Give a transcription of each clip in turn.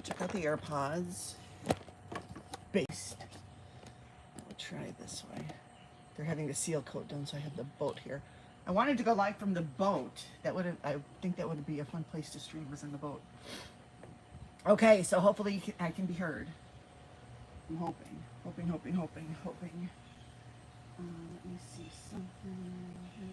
Check out the AirPods. Based. We'll try this way. They're having the seal coat done, so I have the boat here. I wanted to go live from the boat. I think that would be a fun place to stream, was in the boat. Okay, so hopefully I can be heard. I'm hoping. Let me see something here.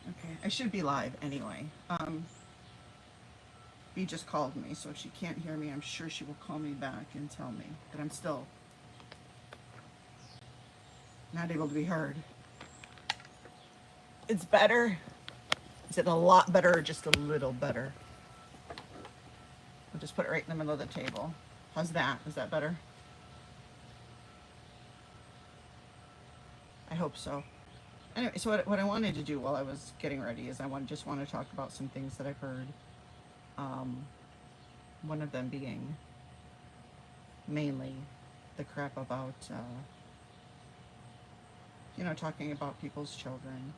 Okay, I should be live anyway. B just called me, so if she can't hear me, I'm sure she will call me back and tell me that I'm still not able to be heard. It's better. Is it a lot better or just a little better? I'll just put it right in the middle of the table. How's that? Is that better? I hope so. Anyway, so what I wanted to do while I was getting ready is just want to talk about some things that I've heard. One of them being mainly the crap about, talking about people's children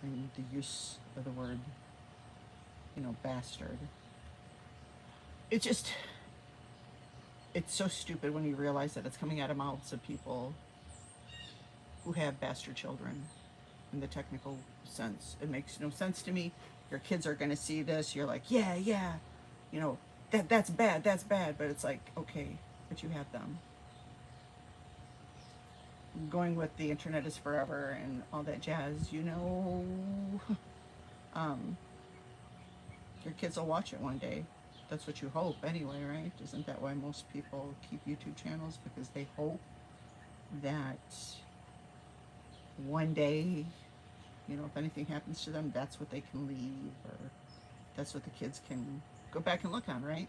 and the use of the word, bastard. It's so stupid when you realize that it's coming out of mouths of people who have bastard children in the technical sense. It makes no sense to me. Your kids are going to see this. You're like, yeah, that's bad. But it's like, okay, but you have them. Going with the internet is forever and all that jazz, your kids will watch it one day. That's what you hope anyway, right? Isn't that why most people keep YouTube channels? Because they hope that one day, if anything happens to them, that's what they can leave, or that's what the kids can go back and look on, right?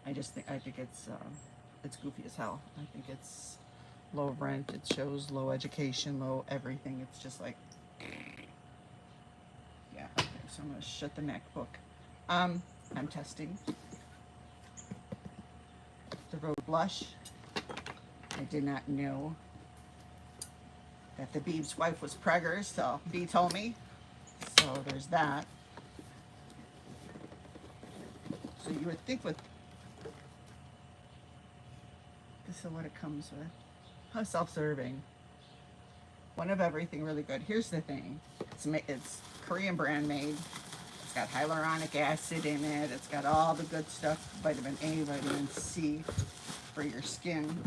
I think it's goofy as hell. I think it's low rent, it shows low education, low everything. It's just like, yeah, okay, so I'm gonna shut the MacBook. I'm testing the Road Blush. I did not know that the Beeb's wife was pregger, so B told me. So there's that. So you would think with this is what it comes with. How self-serving. One of everything really good. Here's the thing. It's Korean brand made. It's got hyaluronic acid in it. It's got all the good stuff, vitamin A, vitamin C for your skin.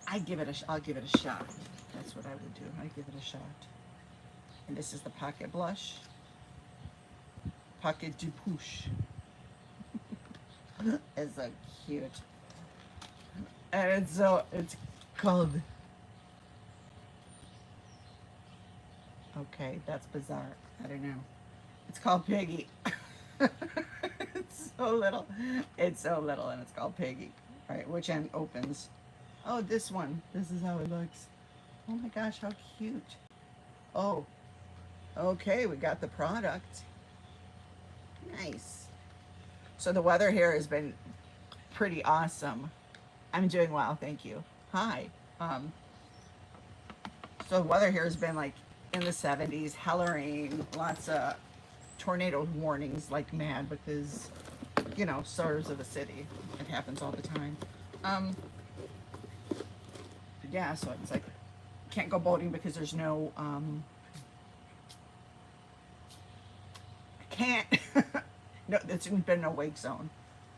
I'll give it a shot. That's what I would do. I'd give it a shot. And this is the Pocket Blush. Pocket du Pouche. It's so cute. And it's called, okay, that's bizarre. I don't know. It's called Piggy. It's so little and it's called Piggy. All right, which end opens? Oh, this one. This is how it looks. Oh my gosh, how cute. Oh, okay, we got the product. Nice. So the weather here has been pretty awesome. I'm doing well, thank you. Hi. So the weather here has been like in the 70s, hell rain, lots of tornado warnings like mad because, stars of the city. It happens all the time. Yeah, so it's like, can't go boating because there's no, can't, no, there's been no wake zone.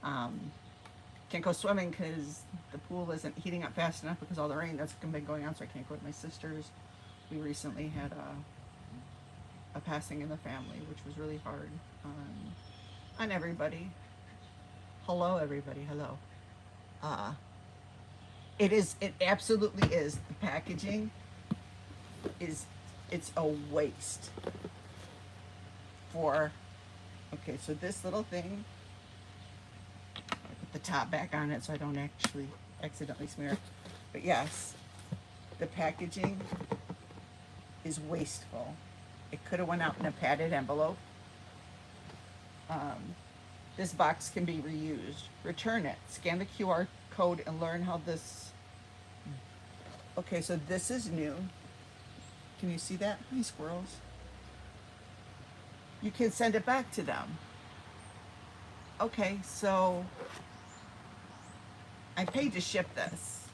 Can't go swimming because the pool isn't heating up fast enough because all the rain that's been going on, so I can't go with my sisters. We recently had a passing in the family, which was really hard on everybody. Hello, everybody. Hello. It absolutely is. The packaging it's a waste for, okay, so this little thing, I put the top back on it so I don't actually accidentally smear it. But yes, the packaging is wasteful. It could have went out in a padded envelope. This box can be reused. Return it. Scan the QR code and learn how this. Okay, so this is new. Can you see that? Hi, squirrels. You can send it back to them. Okay, so I paid to ship this.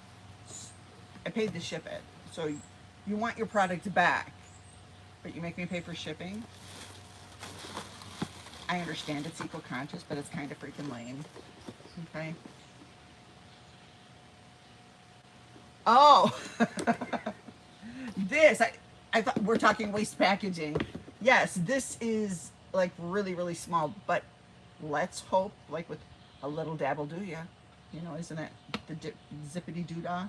I paid to ship it. So you want your product back, but you make me pay for shipping? I understand it's eco-conscious, but it's kind of freaking lame. Okay. Oh, I thought we're talking waste packaging. Yes, this is like really, really small, but let's hope, like with a little dabble do ya. You know, isn't it the zippity doo-dah?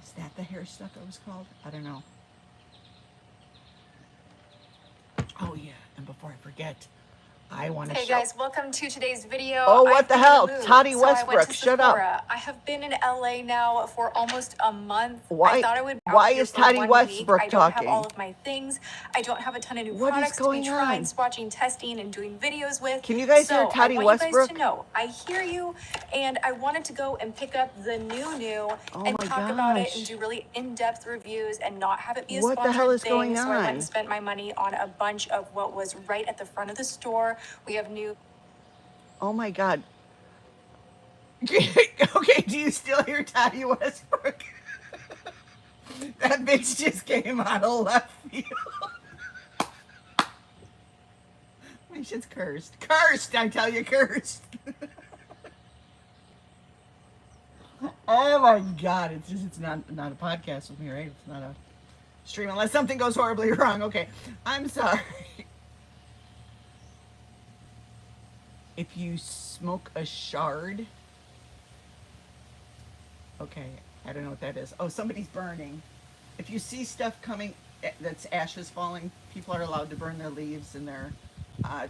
Is that the hair stuff it was called? I don't know. Oh yeah, and before I forget, I want to Hey show. guys, welcome to today's video. Oh, what the hell? Toddy So I went Westbrook, to shut up. Sephora. I have been in LA now for almost a month. Why- I thought I would be why out here is for Toddy 1 Westbrook week. I don't have talking? all of my things. I don't have a ton of new What is products to going be trying, on? swatching, testing, and doing videos with. Can you guys hear So Toddy I want Westbrook? you guys to know, I hear you, and I wanted to go and pick up the new Oh and my talk about it and gosh. do really in-depth reviews and not have it be a What the sponsored hell is thing. going So I went on? and spent my money on a bunch of what was right at the front of the store. We have new Oh my god. Okay, do you still hear Toddy Westbrook? That bitch just came out of left field. My shit's cursed. Cursed, I tell you, cursed. Oh my god, it's not a podcast with me, right? It's not a stream unless something goes horribly wrong. Okay, I'm sorry. If you smoke a shard, okay, I don't know what that is. Oh, somebody's burning. If you see stuff coming that's ashes falling, people are allowed to burn their leaves and their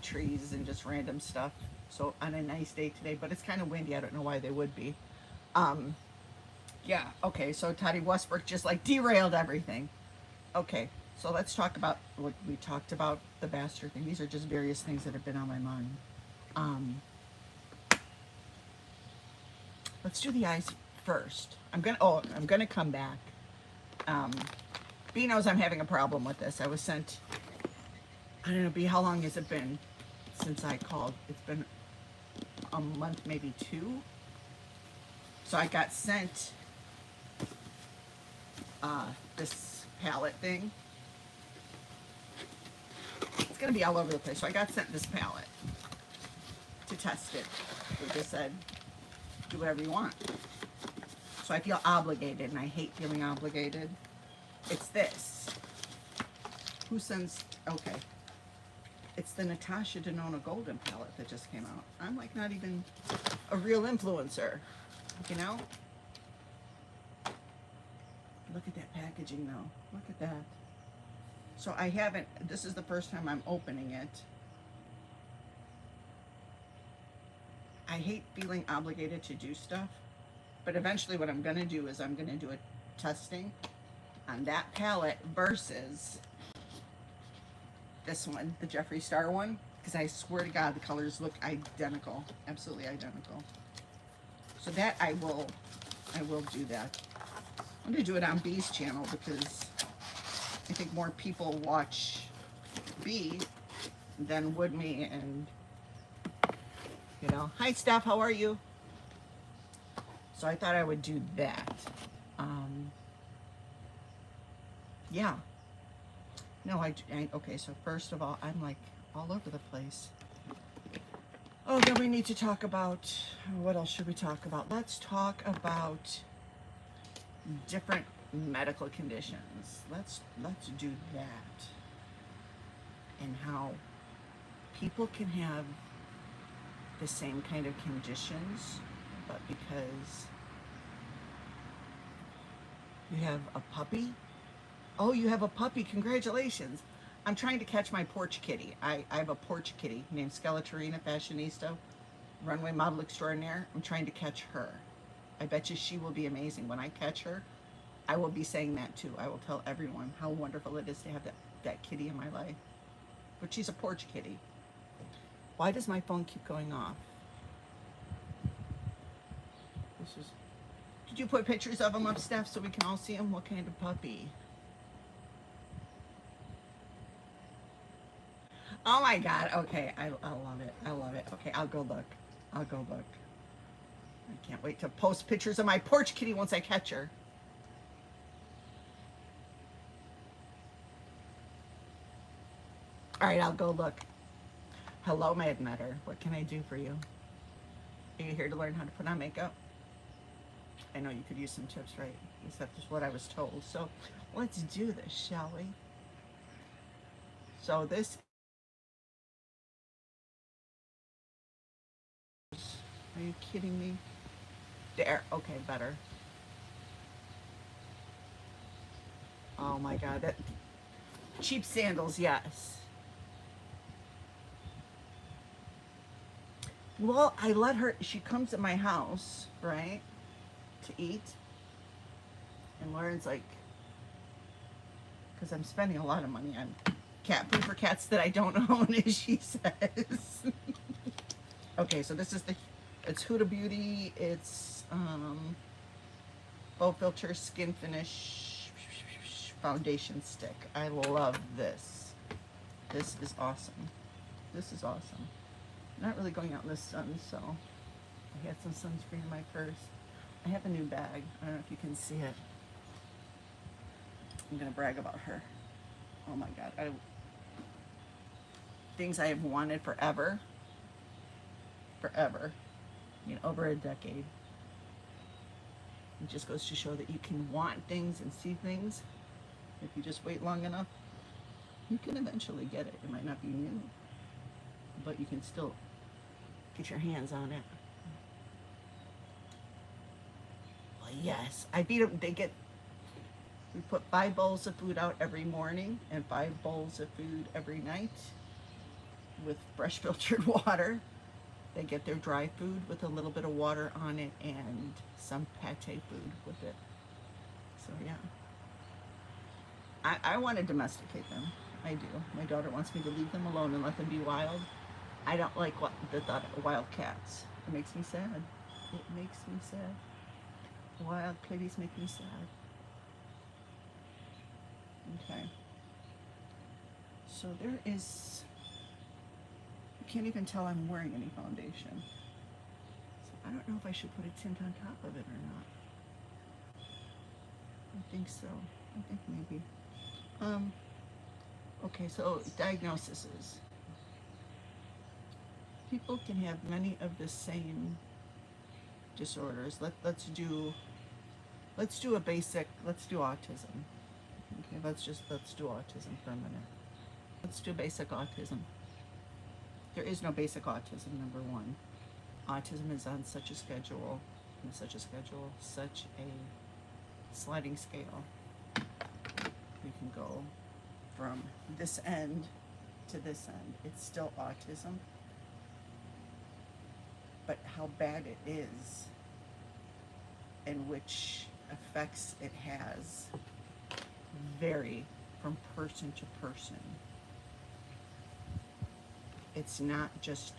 trees and just random stuff. So on a nice day today, but it's kind of windy. I don't know why they would be. Yeah, okay, so Toddy Westbrook just like derailed everything. Okay, so let's talk about what we talked about, the bastard thing. These are just various things that have been on my mind. Let's do the eyes first. I'm gonna come back. B knows I'm having a problem with this. I was sent, I don't know, B, how long has it been since I called? It's been a month, maybe 2. So I got sent this palette thing. It's gonna be all over the place. So I got sent this palette to test it. They just said, do whatever you want. So I feel obligated, and I hate feeling obligated. It's this. Who sends, okay. It's the Natasha Denona Golden palette that just came out. I'm like not even a real influencer, you know? Look at that packaging though. Look at that. So I haven't, this is the first time I'm opening it. I hate feeling obligated to do stuff, but eventually what I'm gonna do is I'm gonna do a testing on that palette versus this one, the Jeffree Star one, because I swear to God the colors look identical, absolutely identical. So that I will do that. I'm gonna do it on B's channel because I think more people watch B than would me, and you know, hi Steph, how are you? So I thought I would do that. Yeah. No, okay, so first of all, I'm like all over the place. Oh, then we need to talk about, what else should we talk about? Let's talk about different medical conditions. Let's do that. And how people can have the same kind of conditions, but because you have a puppy. Oh, you have a puppy, congratulations. I'm trying to catch my porch kitty. I have a porch kitty named Skeletorina Fashionista, runway model extraordinaire. I'm trying to catch her. I bet you she will be amazing. When I catch her, I will be saying that too. I will tell everyone how wonderful it is to have that kitty in my life. But she's a porch kitty. Why does my phone keep going off? This is. Did you put pictures of him up, Steph, so we can all see him? What kind of puppy? Oh my God. Okay. I love it. I love it. Okay. I'll go look. I'll go look. I can't wait to post pictures of my porch kitty once I catch her. All right. I'll go look. Hello, Mad Nutter. What can I do for you? Are you here to learn how to put on makeup? I know you could use some tips, right? At least that's what I was told. So let's do this, shall we? So this, are you kidding me? There, okay, better. Oh my God, that cheap sandals, yes. Well, I let her, she comes to my house, right, to eat. And Lauren's like, because I'm spending a lot of money on cat food for cats that I don't own, as she says. Okay, so this is it's Huda Beauty. It's Bow Filter Skin Finish Foundation Stick. I love this. This is awesome. This is awesome. Not really going out in the sun, so I had some sunscreen in my purse. I have a new bag. I don't know if you can see it. I'm gonna brag about her. Oh my God. Things I have wanted forever. Forever. I mean, over a decade. It just goes to show that you can want things and see things. If you just wait long enough, you can eventually get it. It might not be new, but you can still get your hands on it. Well, yes, I beat them. We put 5 bowls of food out every morning and 5 bowls of food every night with fresh filtered water. They get their dry food with a little bit of water on it and some pate food with it. So yeah. I want to domesticate them. I do. My daughter wants me to leave them alone and let them be wild. I don't like the thought of wild cats. It makes me sad. It makes me sad. Wild kitties make me sad. Okay. So there is, you can't even tell I'm wearing any foundation. So I don't know if I should put a tint on top of it or not. I think so. I think maybe. Okay, so diagnoses. People can have many of the same disorders. Let's do a basic, let's do autism. Okay, let's do autism for a minute. Let's do basic autism. There is no basic autism, number one. Autism is on such a schedule, such a sliding scale. You can go from this end to this end. It's still autism. But how bad it is and which effects it has vary from person to person. It's not just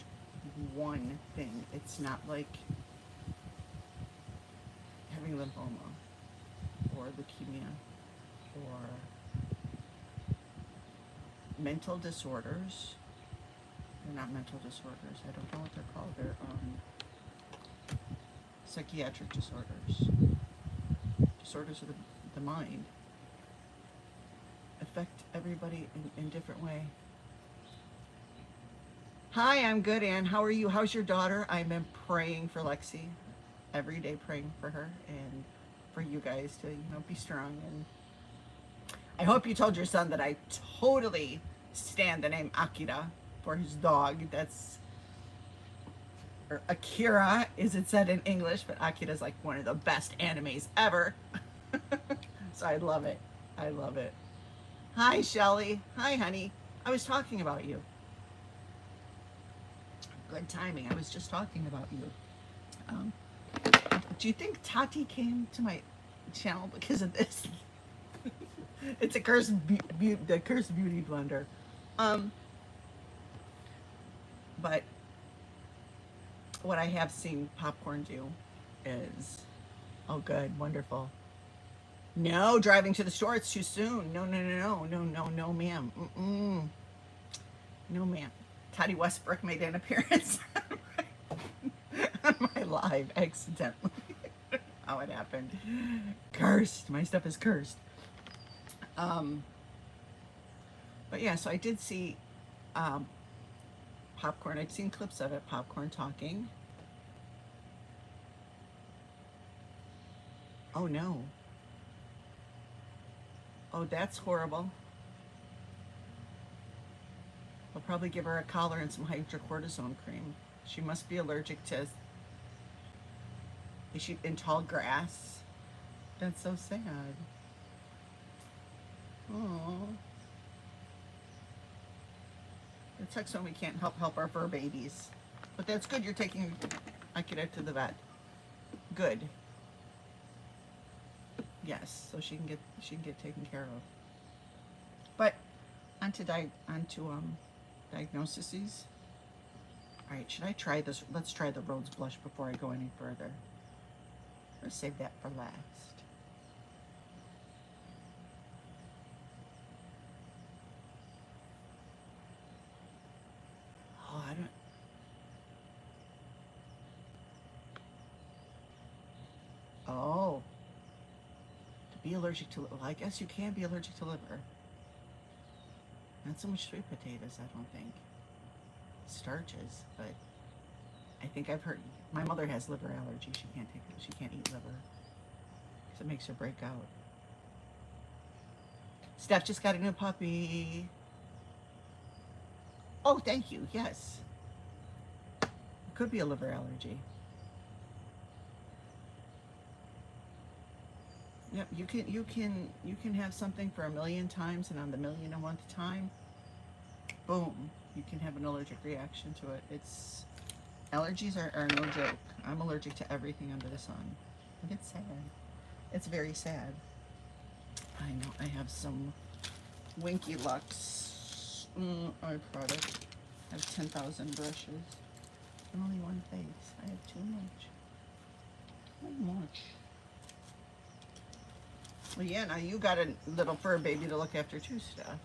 one thing. It's not like having lymphoma or leukemia or mental disorders. They're not mental disorders. I don't know what they're called. They're psychiatric disorders. Disorders of the mind affect everybody in different way. Hi, I'm good, Ann. How are you? How's your daughter? I've been praying for Lexi every day, praying for her and for you guys to, be strong. And I hope you told your son that I totally stand the name Akira for his dog. Or Akira, is it said in English, but Akira's like one of the best animes ever. So I love it. I love it. Hi, Shelly. Hi, honey. I was talking about you. Good timing. I was just talking about you. Do you think Tati came to my channel because of this? It's a the Cursed Beauty blender. But what I have seen Popcorn do is, oh, good, wonderful. No, driving to the store, it's too soon. No, ma'am. No, ma'am. Toddy Westbrook made an appearance on my live accidentally. How it happened. Cursed. My stuff is cursed. Um, but yeah, so I did see um, Popcorn. I'd seen clips of it. Popcorn talking. Oh no. Oh, that's horrible. I'll probably give her a collar and some hydrocortisone cream. She must be allergic to. Is she in tall grass? That's so sad. Oh. It sucks when we can't help our fur babies. But that's good. You're taking Akira to the vet. Good. Yes, so she can get taken care of. But onto diagnoses. All right, should I try this? Let's try the Rhodes blush before I go any further. Let's save that for last. Oh, I don't. Oh, to be allergic to, well, I guess you can be allergic to liver. Not so much sweet potatoes, I don't think. Starches, but I think I've heard, my mother has liver allergy. She can't take it. She can't eat liver because it makes her break out. Steph just got a new puppy. Oh, thank you. Yes. It could be a liver allergy. Yep, you can have something for 1,000,000 times, and on the 1,000,001th time, boom, you can have an allergic reaction to it. It's allergies are no joke. I'm allergic to everything under the sun. And it's sad. It's very sad. I know I have some Winky Lux eye product. I have 10,000 brushes and only one face. I have too much. Too much. Well, yeah, now you got a little fur baby to look after too, Steph.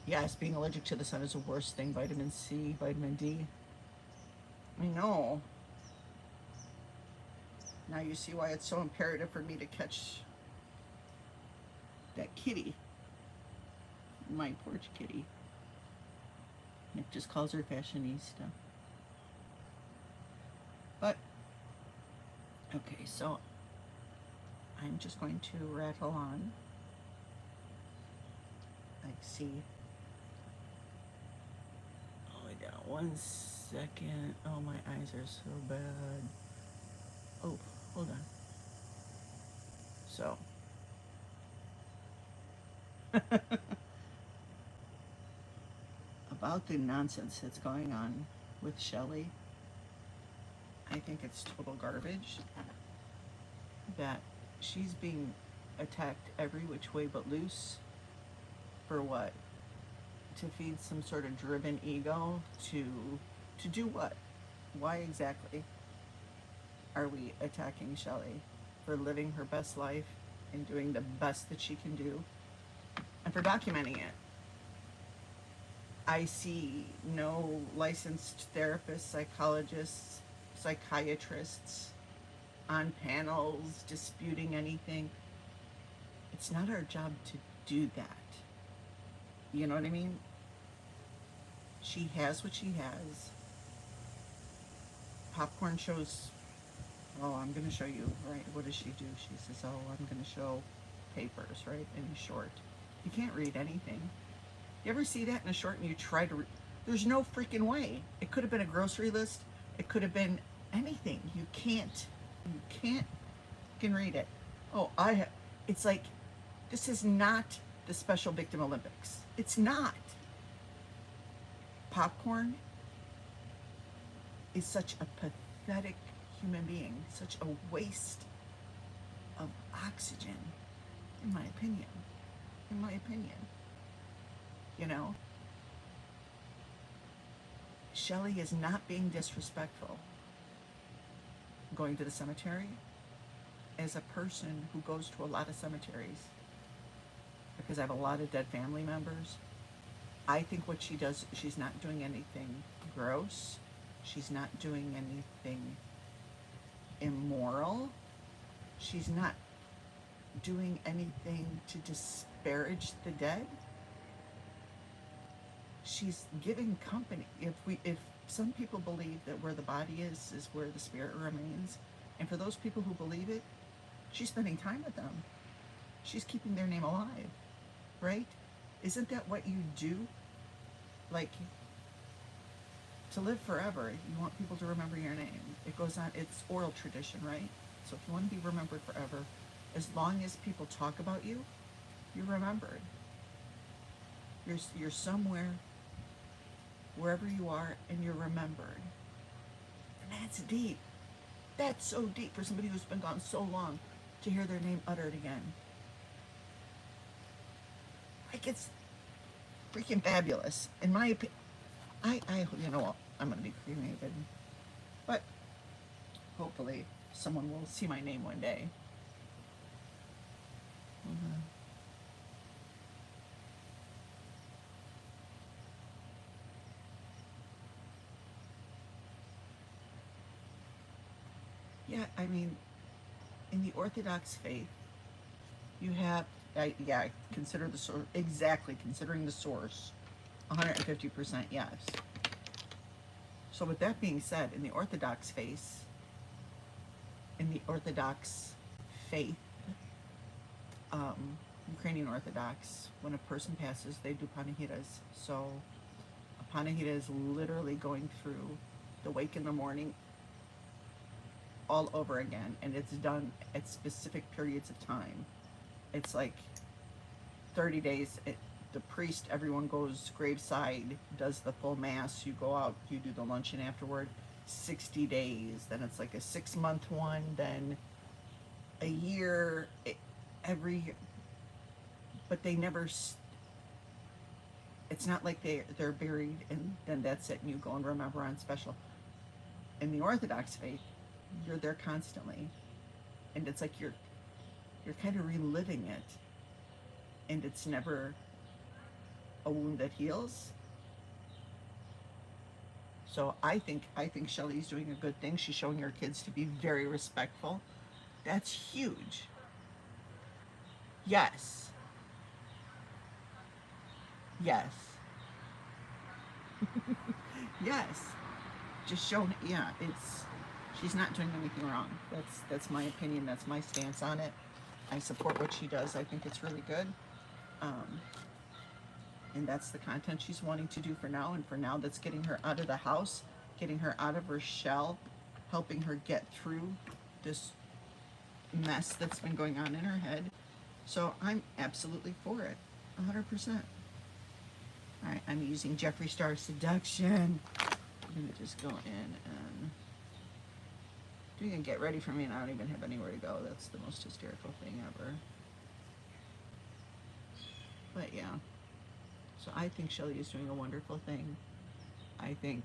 Yes, being allergic to the sun is the worst thing. Vitamin C, vitamin D. I know. Now you see why it's so imperative for me to catch that kitty. My porch kitty. Nick just calls her fashionista. But, okay, so I'm just going to rattle on. I see. Oh, wait, now 1 second. Oh, my eyes are so bad. Oh, hold on. So. About the nonsense that's going on with Shelley, I think it's total garbage that she's being attacked every which way but loose. For what? To feed some sort of driven ego? To do what? Why exactly are we attacking Shelley? For living her best life and doing the best that she can do, and for documenting it. I see no licensed therapists, psychologists, psychiatrists on panels disputing anything. It's not our job to do that. You know what I mean? She has what she has. Popcorn shows, oh, I'm going to show you, right? What does she do? She says, oh, I'm going to show papers, right? In a short. You can't read anything. You ever see that in a short and you try to there's no freaking way. It could have been a grocery list. It could have been anything. You can read it. Oh, it's like, this is not the Special Victim Olympics. It's not. Popcorn is such a pathetic human being, such a waste of oxygen, in my opinion. In my opinion. You know? Shelley is not being disrespectful. Going to the cemetery, as a person who goes to a lot of cemeteries, because I have a lot of dead family members, I think what she does, she's not doing anything gross. She's not doing anything immoral. She's not doing anything to disparage the dead. She's giving company. If some people believe that where the body is where the spirit remains, and for those people who believe it, she's spending time with them. She's keeping their name alive, right? Isn't that what you do? Like, to live forever, you want people to remember your name. It goes on, it's oral tradition, right? So if you want to be remembered forever, as long as people talk about you, you're remembered. You're somewhere, wherever you are, and you're remembered. And that's deep. That's so deep for somebody who's been gone so long to hear their name uttered again. Like, it's freaking fabulous. In my opinion, you know what, I'm gonna be cremated. But hopefully someone will see my name one day. Yeah, I mean, in the Orthodox faith, you have, yeah, consider the source, exactly, considering the source, 150% yes. So with that being said, in the Orthodox faith, Ukrainian Orthodox, when a person passes, they do panahidas. So a panahida is literally going through the wake in the morning all over again, and it's done at specific periods of time. It's like 30 days. The priest, everyone goes graveside, does the full mass, you go out, you do the luncheon afterward. 60 days, then it's like a 6-month one, then a year, every year. But they never, it's not like they're buried and then that's it and you go and remember on special. In the Orthodox faith, you're there constantly, and it's like you're kind of reliving it, and it's never a wound that heals. So I think Shelley's doing a good thing. She's showing her kids to be very respectful. That's huge. Yes. Yes. Yes. Just show, yeah, she's not doing anything wrong. That's my opinion. That's my stance on it. I support what she does. I think it's really good. And that's the content she's wanting to do for now. And for now, that's getting her out of the house, getting her out of her shell, helping her get through this mess that's been going on in her head. So I'm absolutely for it, 100%. All right, I'm using Jeffree Star Seduction. I'm gonna just go in and doing a get ready for me, and I don't even have anywhere to go. That's the most hysterical thing ever. But yeah, so I think Shelley is doing a wonderful thing. I think,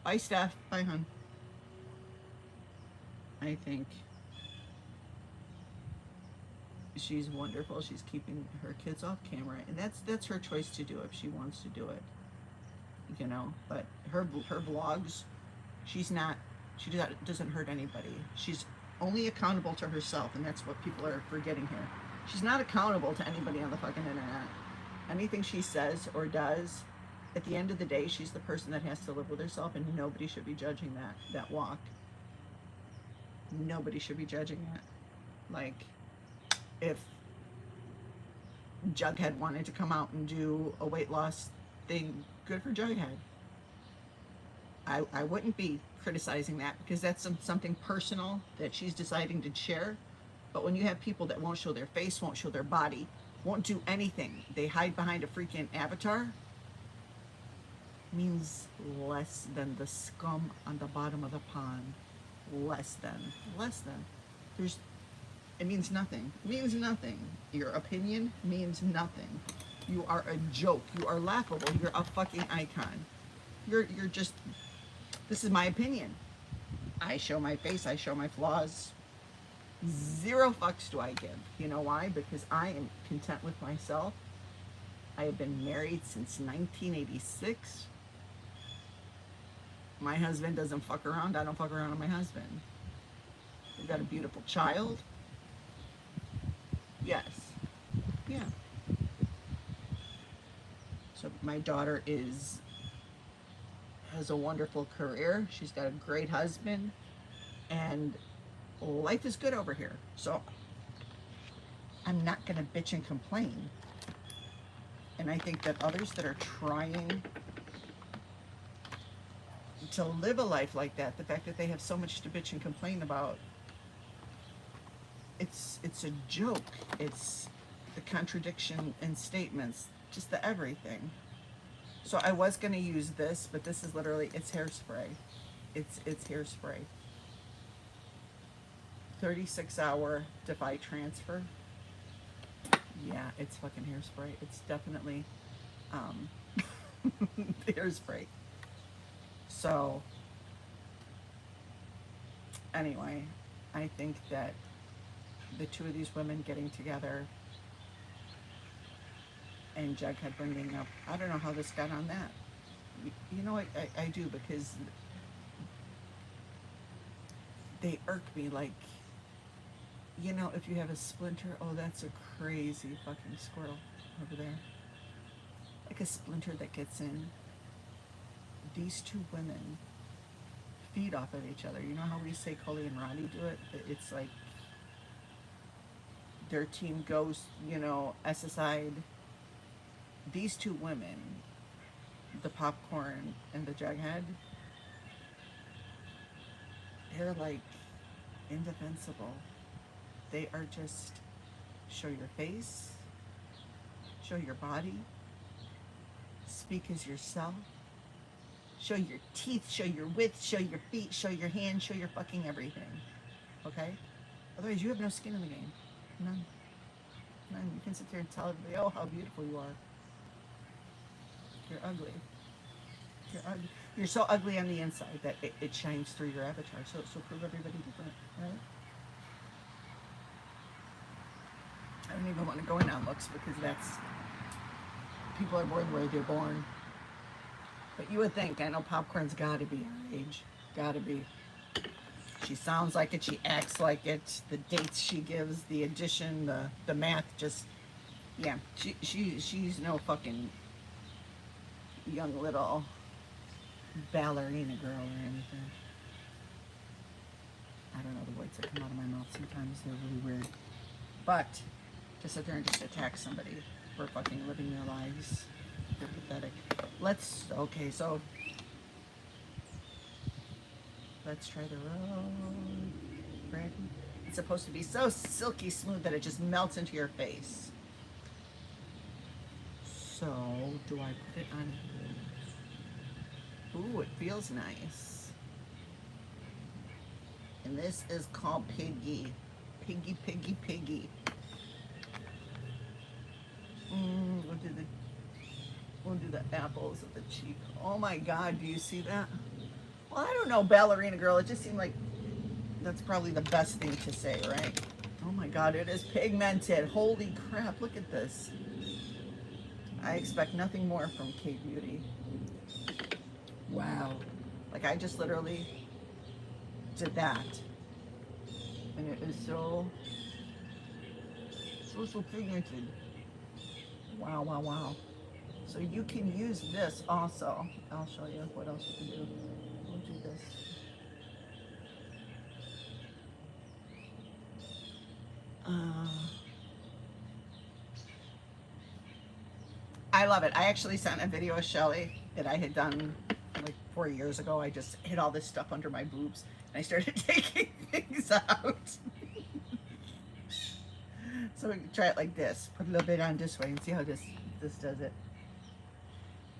bye Steph, bye hun. I think she's wonderful. She's keeping her kids off camera, and that's her choice to do if she wants to do it. You know, but her vlogs, she doesn't hurt anybody. She's only accountable to herself, and that's what people are forgetting here. She's not accountable to anybody on the fucking internet. Anything she says or does, at the end of the day, she's the person that has to live with herself, and nobody should be judging that walk. Nobody should be judging it. Like, if Jughead wanted to come out and do a weight loss thing, good for Jughead. I wouldn't be criticizing that because that's something personal that she's deciding to share. But when you have people that won't show their face, won't show their body, won't do anything, they hide behind a freaking avatar, means less than the scum on the bottom of the pond. Less than. It means nothing. It means nothing. Your opinion means nothing. You are a joke. You are laughable. You're a fucking icon. You're just, this is my opinion. I show my face. I show my flaws. 0 fucks do I give. You know why? Because I am content with myself. I have been married since 1986. My husband doesn't fuck around. I don't fuck around with my husband. We've got a beautiful child. Yes. Yeah. So my daughter has a wonderful career. She's got a great husband, and life is good over here. So I'm not going to bitch and complain. And I think that others that are trying to live a life like that, the fact that they have so much to bitch and complain about, it's a joke. It's the contradiction in statements, just the everything. So I was going to use this, but this is literally, it's hairspray. It's hairspray. 36-hour Defy transfer. Yeah, it's fucking hairspray. It's definitely hairspray. So anyway, I think that the two of these women getting together and Jughead bringing up, I don't know how this got on that. You know what, I do, because they irk me, like, you know, if you have a splinter, oh, that's a crazy fucking squirrel over there. Like a splinter that gets in. These two women feed off of each other. You know how we say Cully and Roddy do it? It's like their team goes, you know, S-side. These two women, the popcorn and the Jughead, they're like indefensible. They are just, show your face, show your body, speak as yourself, show your teeth, show your width, show your feet, show your hands, show your fucking everything. Okay? Otherwise, you have no skin in the game. None. None. You can sit there and tell everybody, oh, how beautiful you are. You're ugly. You're ugly. You're so ugly on the inside that it shines through your avatar. So prove everybody different, right? I don't even want to go in on looks, because that's, people are born where they're born. But you would think, I know Popcorn's gotta be her age. Gotta be. She sounds like it, she acts like it, the dates she gives, the addition, the math, just, yeah. She's no fucking young little ballerina girl or anything. I don't know, the words that come out of my mouth sometimes, they're really weird. But to sit there and just attack somebody for fucking living their lives, they're pathetic. Okay, so let's try the road. Brandon. It's supposed to be so silky smooth that it just melts into your face. So, do I put it on? Ooh, it feels nice. And this is called Piggy. Piggy, Piggy, Piggy. We'll do the apples of the cheek. Oh my God, do you see that? Well, I don't know, ballerina girl. It just seemed like that's probably the best thing to say, right? Oh my God, it is pigmented. Holy crap, look at this. I expect nothing more from K-Beauty. Wow. Like, I just literally did that. And it is so pigmented. Wow, wow, wow. So you can use this also. I'll show you what else you can do. We'll do this. I love it. I actually sent a video of Shelly that I had done like 4 years ago. I just hid all this stuff under my boobs and I started taking things out. So we can try it like this. Put a little bit on this way and see how this does it.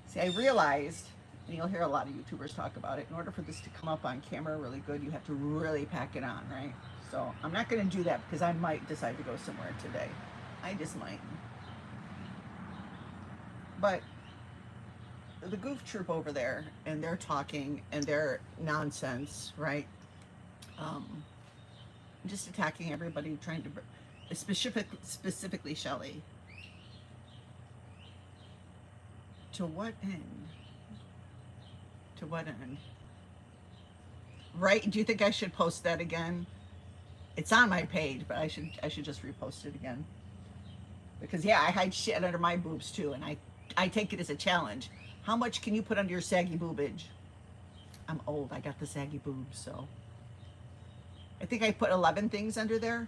See, I realized, and you'll hear a lot of YouTubers talk about it, in order for this to come up on camera really good, you have to really pack it on, right? So I'm not going to do that because I might decide to go somewhere today. I just might. But the goof troop over there, and they're talking, and they're nonsense, right? Just attacking everybody, trying to, specifically Shelly. To what end? To what end? Right? Do you think I should post that again? It's on my page, but I should just repost it again. Because yeah, I hide shit under my boobs too, and I take it as a challenge. How much can you put under your saggy boobage? I'm old. I got the saggy boobs, so I think I put 11 things under there,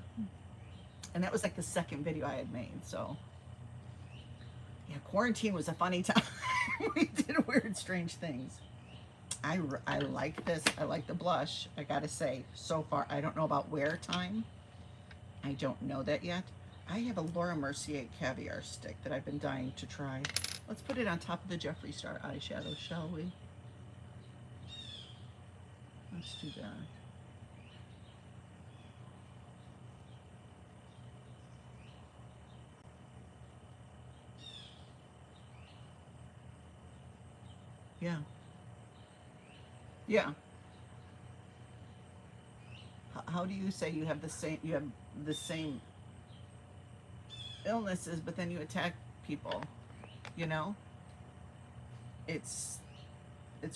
and that was like the second video I had made. So yeah, quarantine was a funny time. We did weird, strange things. I like this. I like the blush. I gotta say, so far, I don't know about wear time. I don't know that yet. I have a Laura Mercier caviar stick that I've been dying to try. Let's put it on top of the Jeffree Star eyeshadow, shall we? Let's do that. Yeah. Yeah. How do you say you have the same illnesses, but then you attack people? You know? It's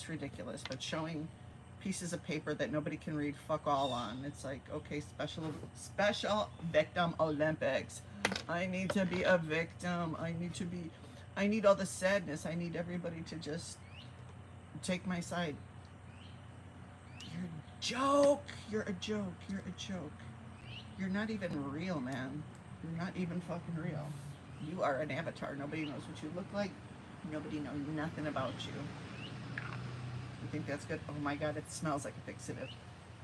ridiculous. But showing pieces of paper that nobody can read fuck all on. It's like, okay, special victim Olympics. I need to be a victim. I need all the sadness. I need everybody to just take my side. You're a joke. You're a joke. You're a joke. You're not even real, man. You're not even fucking real. You are an avatar. Nobody knows what you look like. Nobody knows nothing about you. You think that's good? Oh my god, it smells like a fixative.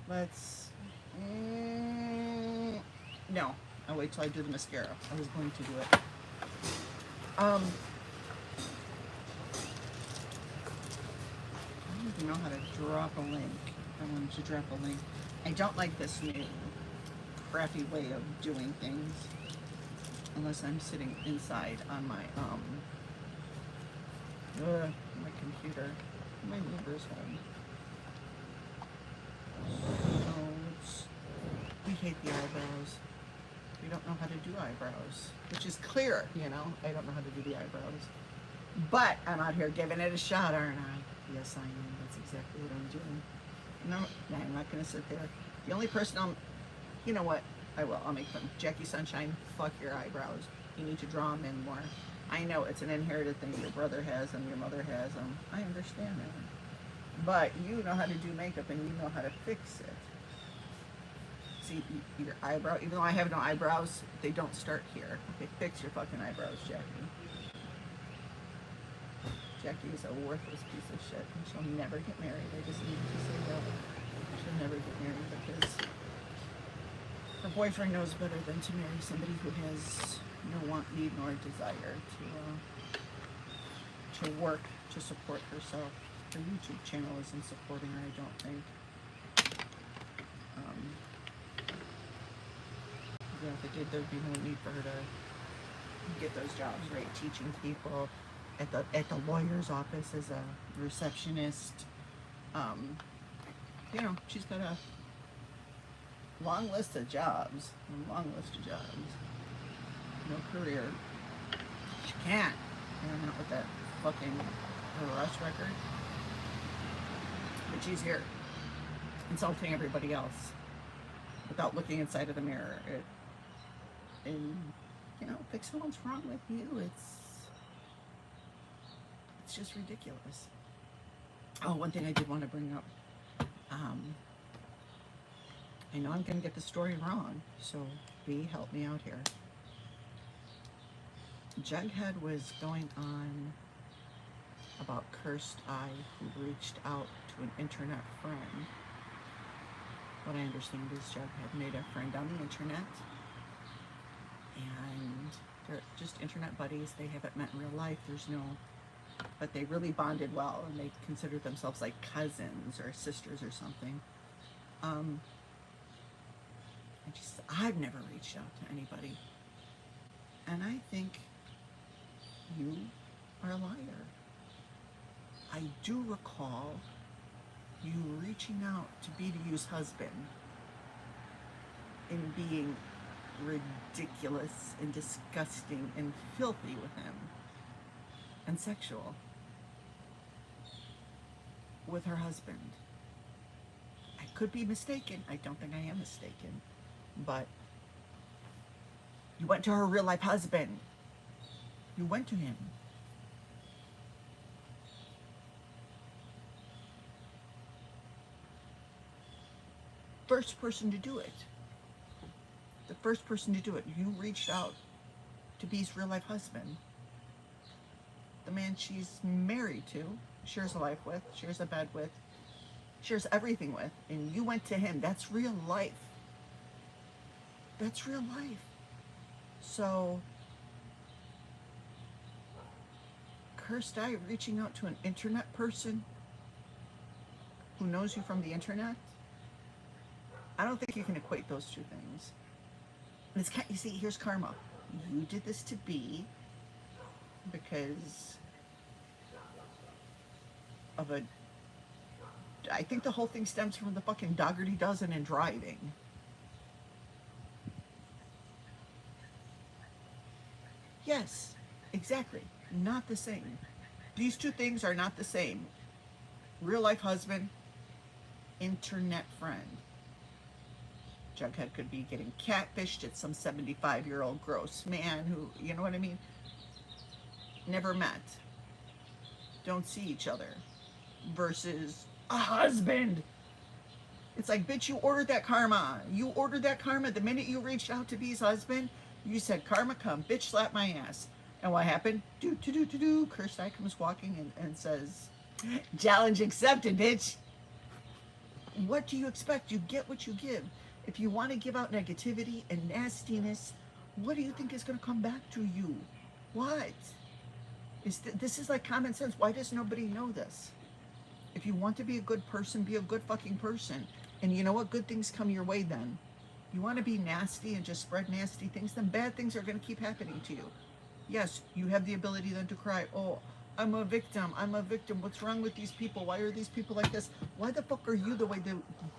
Let's... no. I'll wait till I do the mascara. I was going to do it. I don't even know how to drop a link. I wanted to drop a link. I don't like this new crappy way of doing things. Unless I'm sitting inside on my my computer. My neighbor's home. So we hate the eyebrows. We don't know how to do eyebrows, which is clear, you know. I don't know how to do the eyebrows, but I'm out here giving it a shot, aren't I? Yes, I am. That's exactly what I'm doing. No, I'm not gonna sit there. The only person you know what? I will. I'll make fun. Jackie Sunshine, fuck your eyebrows. You need to draw them in more. I know it's an inherited thing. Your brother has them. Your mother has them. I understand that. But you know how to do makeup and you know how to fix it. See, your eyebrow, even though I have no eyebrows, they don't start here. Okay, fix your fucking eyebrows, Jackie. Jackie is a worthless piece of shit. And she'll never get married. I just need to say that. She'll never get married because her boyfriend knows better than to marry somebody who has no want, need, nor desire to work to support herself. Her YouTube channel isn't supporting her, I don't think. Yeah, if it did, there'd be no need for her to get those jobs, right? Teaching people at the lawyer's office as a receptionist. You know, she's got a long list of jobs. No career. She can't. Not with that fucking arrest record. But she's here, insulting everybody else without looking inside of the mirror. And you know, if someone's wrong with you, it's just ridiculous. Oh, one thing I did want to bring up. I know I'm going to get the story wrong, so B, help me out here. Jughead was going on about Cursed Eye, who reached out to an internet friend. What I understand is Jughead made a friend on the internet, and they're just internet buddies. They haven't met in real life. But they really bonded well, and they considered themselves like cousins or sisters or something. I've never reached out to anybody, and I think you are a liar. I do recall you reaching out to BDU's husband and being ridiculous and disgusting and filthy with him and sexual. with her husband. I could be mistaken. I don't think I am mistaken. But you went to her real life husband. You went to him. First person to do it. The first person to do it. You reached out to B's real life husband. The man she's married to, shares a life with, shares a bed with, shares everything with, and you went to him. That's real life. That's real life. So, cursed eye reaching out to an internet person who knows you from the internet, I don't think you can equate those two things. And it's kind, you see, here's karma. You did this to B because of a. I think the whole thing stems from the fucking Doggerty dozen and driving. Yes, exactly. Not the same. These two things are not the same. Real life husband, internet friend. Jughead could be getting catfished at some 75-year-old gross man who, you know what I mean? Never met. Don't see each other. Versus a husband. It's like, bitch, you ordered that karma. You ordered that karma. The minute you reached out to B's husband, you said, karma come, bitch, slap my ass. And what happened? Do. Cursed eye comes walking and says, challenge accepted, bitch. What do you expect? You get what you give. If you want to give out negativity and nastiness, what do you think is going to come back to you? What? This is like common sense. Why does nobody know this? If you want to be a good person, be a good fucking person. And you know what? Good things come your way then. You want to be nasty and just spread nasty things, then bad things are going to keep happening to you. Yes, you have the ability then to cry, oh, I'm a victim. What's wrong with these people? Why are these people like this? Why the fuck are you the way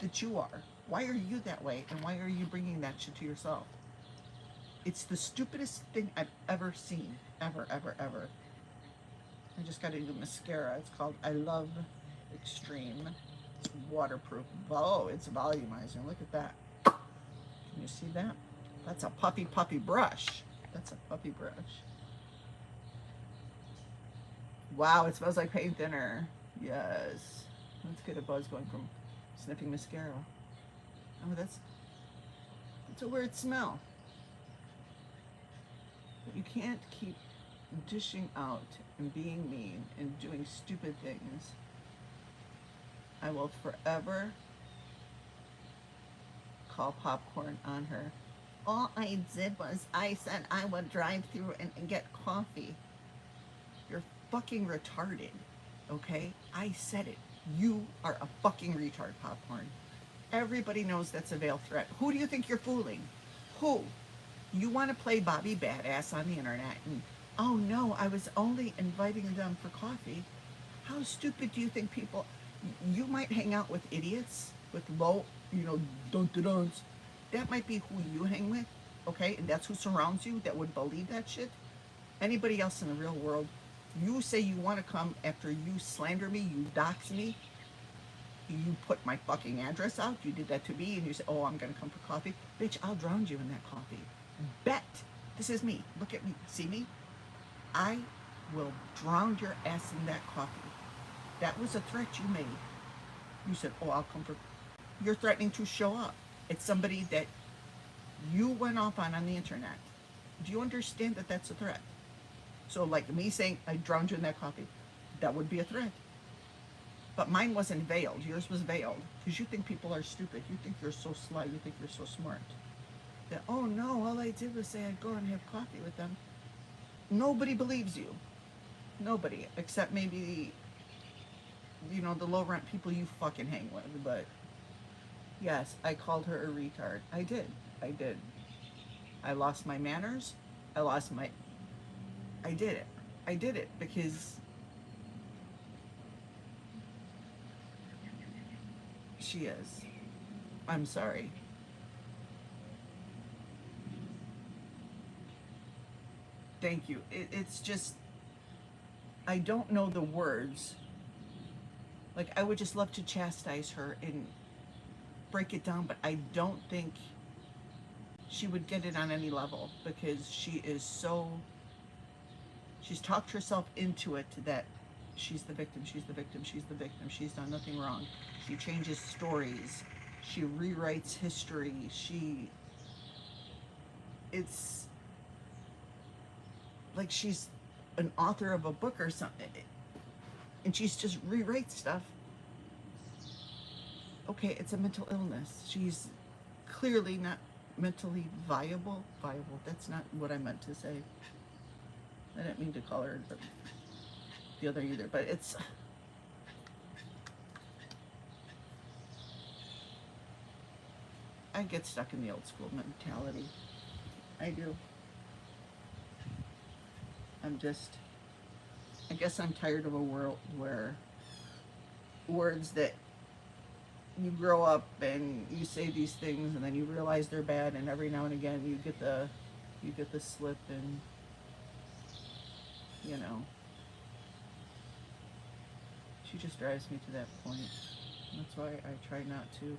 that you are? Why are you that way? And why are you bringing that shit to yourself? It's the stupidest thing I've ever seen. Ever. I just got a new mascara. It's called I Love Extreme. It's waterproof. Oh, it's volumizing. Look at that. Can you see that? That's a puppy brush. Wow, it smells like paint thinner. Yes. Let's get a buzz going from sniffing mascara. Oh, that's a weird smell. But you can't keep dishing out and being mean and doing stupid things. I will forever call popcorn on her. All I did was I said I would drive through and get coffee. You're fucking retarded, okay? I said it. You are a fucking retard, popcorn. Everybody knows that's a veiled threat. Who do you think you're fooling? Who? You want to play Bobby Badass on the internet and, oh no, I was only inviting them for coffee. How stupid do you think people, you might hang out with idiots, with low, dun-dun-duns. That might be who you hang with, okay? And that's who surrounds you that would believe that shit. Anybody else in the real world, you say you want to come after you slander me, you dox me, you put my fucking address out, you did that to me, and you say, oh, I'm going to come for coffee. Bitch, I'll drown you in that coffee. Bet. This is me. Look at me. See me? I will drown your ass in that coffee. That was a threat you made. You said, oh, I'll come for... You're threatening to show up. It's somebody that you went off on the internet. Do you understand that that's a threat? So like me saying, I drowned you in that coffee, that would be a threat. But mine wasn't veiled. Yours was veiled. Because you think people are stupid. You think you're so sly. You think you're so smart. That, oh no, all I did was say I'd go and have coffee with them. Nobody believes you. Nobody. Except maybe, the low rent people you fucking hang with. But yes, I called her a retard. I did. I lost my manners. I did it because she is. I'm sorry. Thank you. It's just, I don't know the words Like, I would just love to chastise her and break it down, but I don't think she would get it on any level, because she is so, she's talked herself into it that she's the victim, she's the victim, she's the victim, she's done nothing wrong. She changes stories, she rewrites history, it's like she's an author of a book or something, and she's just rewrites stuff. Okay, it's a mental illness. She's clearly not mentally viable. That's not what I meant to say. I didn't mean to call her the other either, but it's, I get stuck in the old school mentality. I do. I guess I'm tired of a world where words that you grow up and you say these things and then you realize they're bad, and every now and again you get the slip, and you know, she just drives me to that point. And that's why I try not to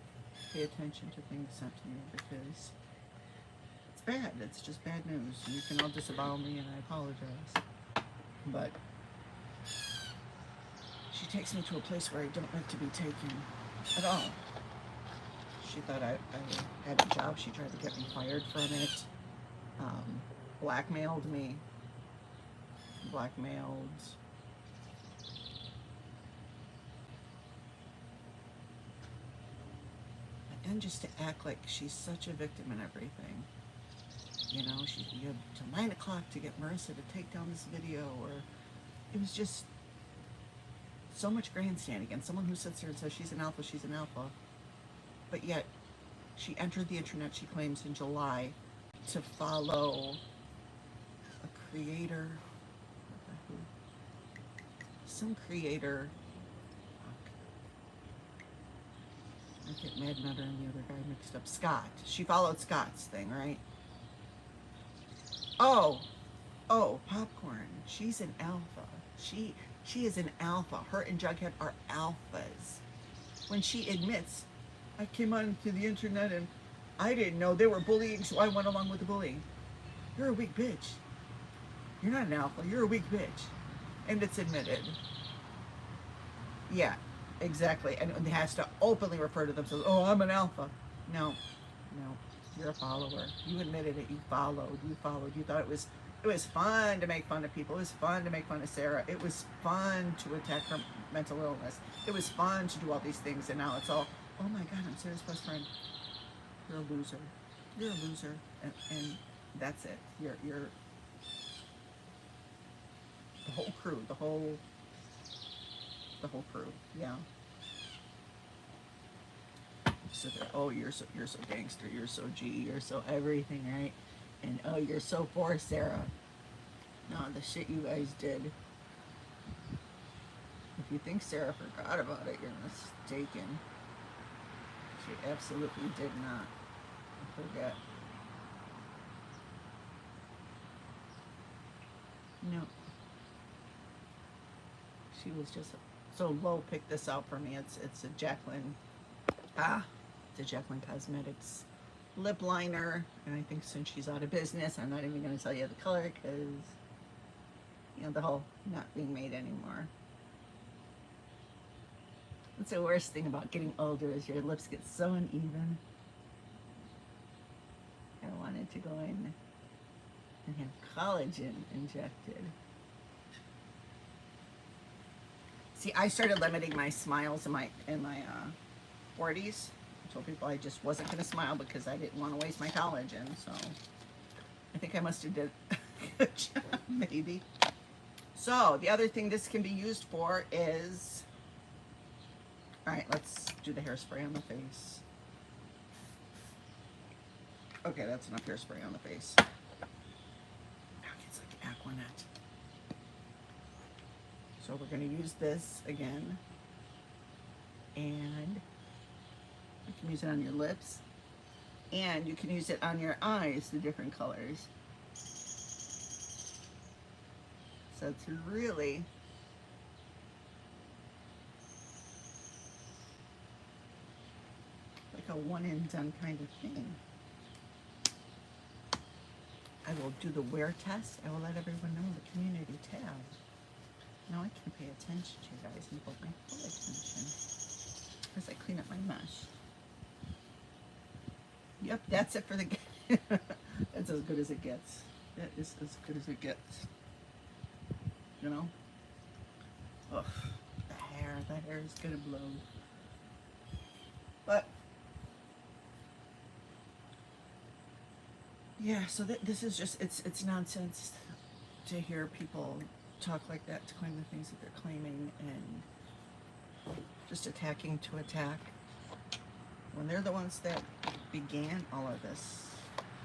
pay attention to things sent to me, because it's bad. It's just bad news. You can all disavow me, and I apologize, but she takes me to a place where I don't like to be taken at all. She thought I had a job. She tried to get me fired from it. Blackmailed me. Blackmailed. But then just to act like she's such a victim in everything. You know, you had till 9 o'clock to get Marissa to take down this video, or it was just so much grandstanding. And someone who sits there and says she's an alpha, but yet she entered the internet, she claims, in July to follow a creator, some creator. I get Mad Nutter and the other guy mixed up. Scott. She followed Scott's thing, right? Oh, Popcorn. She's an alpha. She is an alpha. Her and Jughead are alphas. When she admits, I came onto the internet and I didn't know they were bullying, so I went along with the bullying. You're a weak bitch. You're not an alpha. You're a weak bitch. And it's admitted. Yeah, exactly. And it has to openly refer to themselves. Oh, I'm an alpha. No. You're a follower. You admitted it. You followed. You thought it was fun to make fun of people. It was fun to make fun of Sarah. It was fun to attack her mental illness. It was fun to do all these things. And now it's all, oh my God, I'm Sarah's best friend. You're a loser. You're a loser. And that's it. You're the whole crew. The whole crew. Yeah. So they're, oh, you're so gangster, you're so G, you're so everything, right? And oh, you're so for Sarah. No, the shit you guys did. If you think Sarah forgot about it, you're mistaken. She absolutely did not forget. No. She was just so low. Picked this out for me. It's a Jacqueline. The Jacqueline Cosmetics lip liner, and I think since she's out of business, I'm not even going to tell you the color, because you know, the whole not being made anymore. That's the worst thing about getting older, is your lips get so uneven. I wanted to go in and have collagen injected. See, I started limiting my smiles in my 40s. I told people I just wasn't going to smile because I didn't want to waste my collagen. So I think I must have did a good job, maybe. So the other thing this can be used for is, all right, let's do the hairspray on the face. Okay, that's enough hairspray on the face. It's like Aquanet. So we're going to use this again. And you can use it on your lips. And you can use it on your eyes, the different colors. So it's really like a one and done kind of thing. I will do the where test. I will let everyone know in the community tab. Now I can pay attention to you guys and hold my full attention as I clean up my mesh. Yep, that's it for the that's as good as it gets. That is as good as it gets. You know? Ugh, the hair is gonna blow. But yeah, so this is just it's nonsense to hear people talk like that, to claim the things that they're claiming, and just attacking to attack when they're the ones that began all of this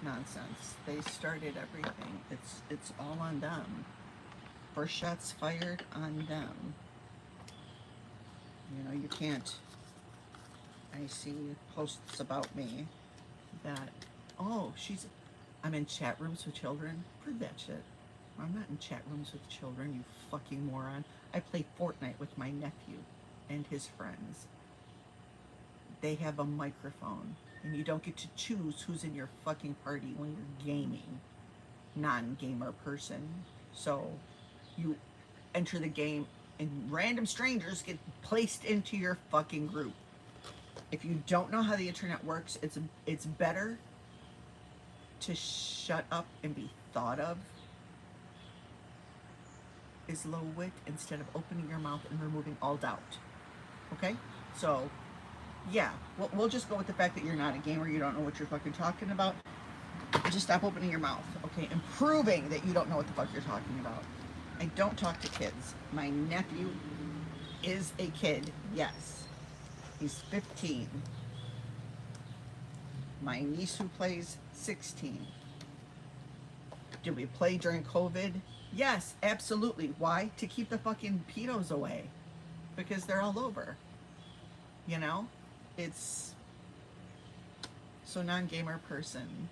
nonsense. They started everything. It's all on them. First shots fired on them. You know, you can't. I see posts about me that, oh, I'm in chat rooms with children. Prove that shit. I'm not in chat rooms with children, you fucking moron. I play Fortnite with my nephew and his friends. They have a microphone, and you don't get to choose who's in your fucking party when you're gaming. Non-gamer person. So you enter the game and random strangers get placed into your fucking group. If you don't know how the internet works, it's better to shut up and be thought of is low wit instead of opening your mouth and removing all doubt. Okay? So, yeah, we'll just go with the fact that you're not a gamer, you don't know what you're fucking talking about. Just stop opening your mouth, okay? And proving that you don't know what the fuck you're talking about. I don't talk to kids. My nephew is a kid, yes. He's 15. My niece who plays 16. Did we play during COVID? Yes, absolutely. Why? To keep the fucking pedos away. Because they're all over. You know? It's... So non-gamer person.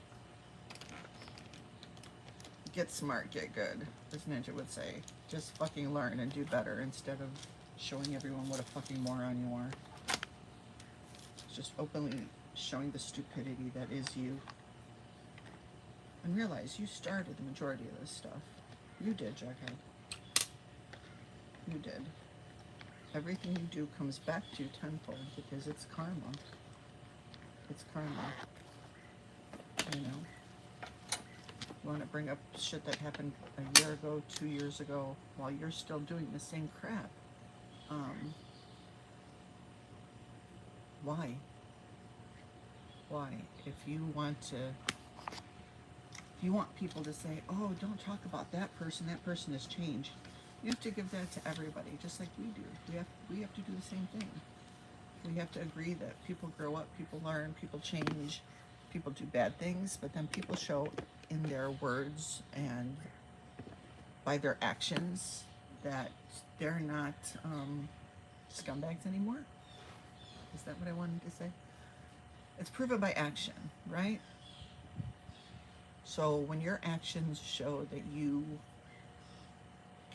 Get smart, get good. As Ninja would say. Just fucking learn and do better instead of showing everyone what a fucking moron you are. Just openly showing the stupidity that is you. And realize you started the majority of this stuff. You did, Jughead. You did. Everything you do comes back to you tenfold because it's karma. It's karma. You know? You want to bring up shit that happened a year ago, 2 years ago, while you're still doing the same crap. Why? Why? If you want people to say, oh, don't talk about that person has changed, you have to give that to everybody, just like we do. We have to do the same thing. We have to agree that people grow up, people learn, people change, people do bad things, but then people show in their words and by their actions that they're not scumbags anymore. Is that what I wanted to say? It's proven by action, right? So when your actions show that you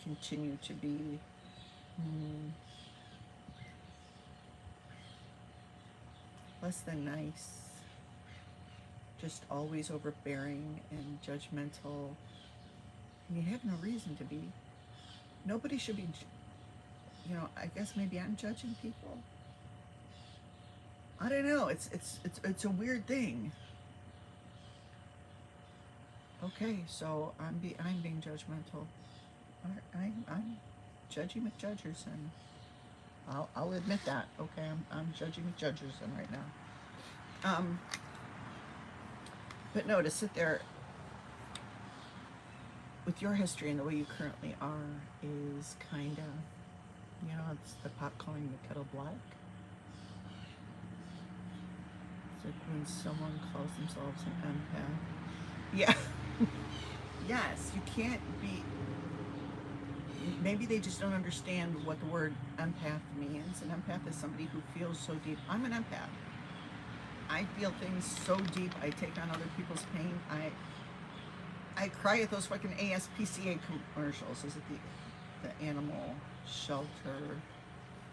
continue to be less than nice, just always overbearing and judgmental, and you have no reason to be. Nobody should be, you know, I guess maybe I'm judging people. I don't know. It's a weird thing. Okay, so I'm being judgmental. I'm Judgy McJudgerson. I'll admit that. Okay, I'm Judgy McJudgerson right now. But no, to sit there with your history and the way you currently are is kind of, you know, it's the pot calling the kettle black. It's like when someone calls themselves an empath. Yeah. Yes, you can't be. Maybe they just don't understand what the word empath means. An empath is somebody who feels so deep. I'm an empath. I feel things so deep. I take on other people's pain. I cry at those fucking ASPCA commercials. Is it the animal shelter?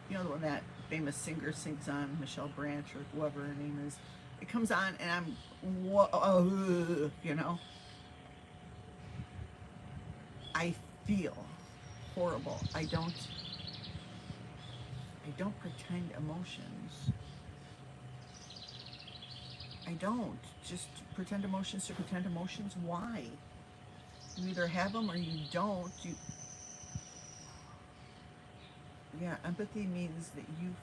You know, the one that famous singer sings on, Michelle Branch or whoever her name is. It comes on and I'm, you know, I feel horrible. I don't pretend emotions. I don't. Just pretend emotions to pretend emotions. Why? You either have them or you don't. Yeah, empathy means that you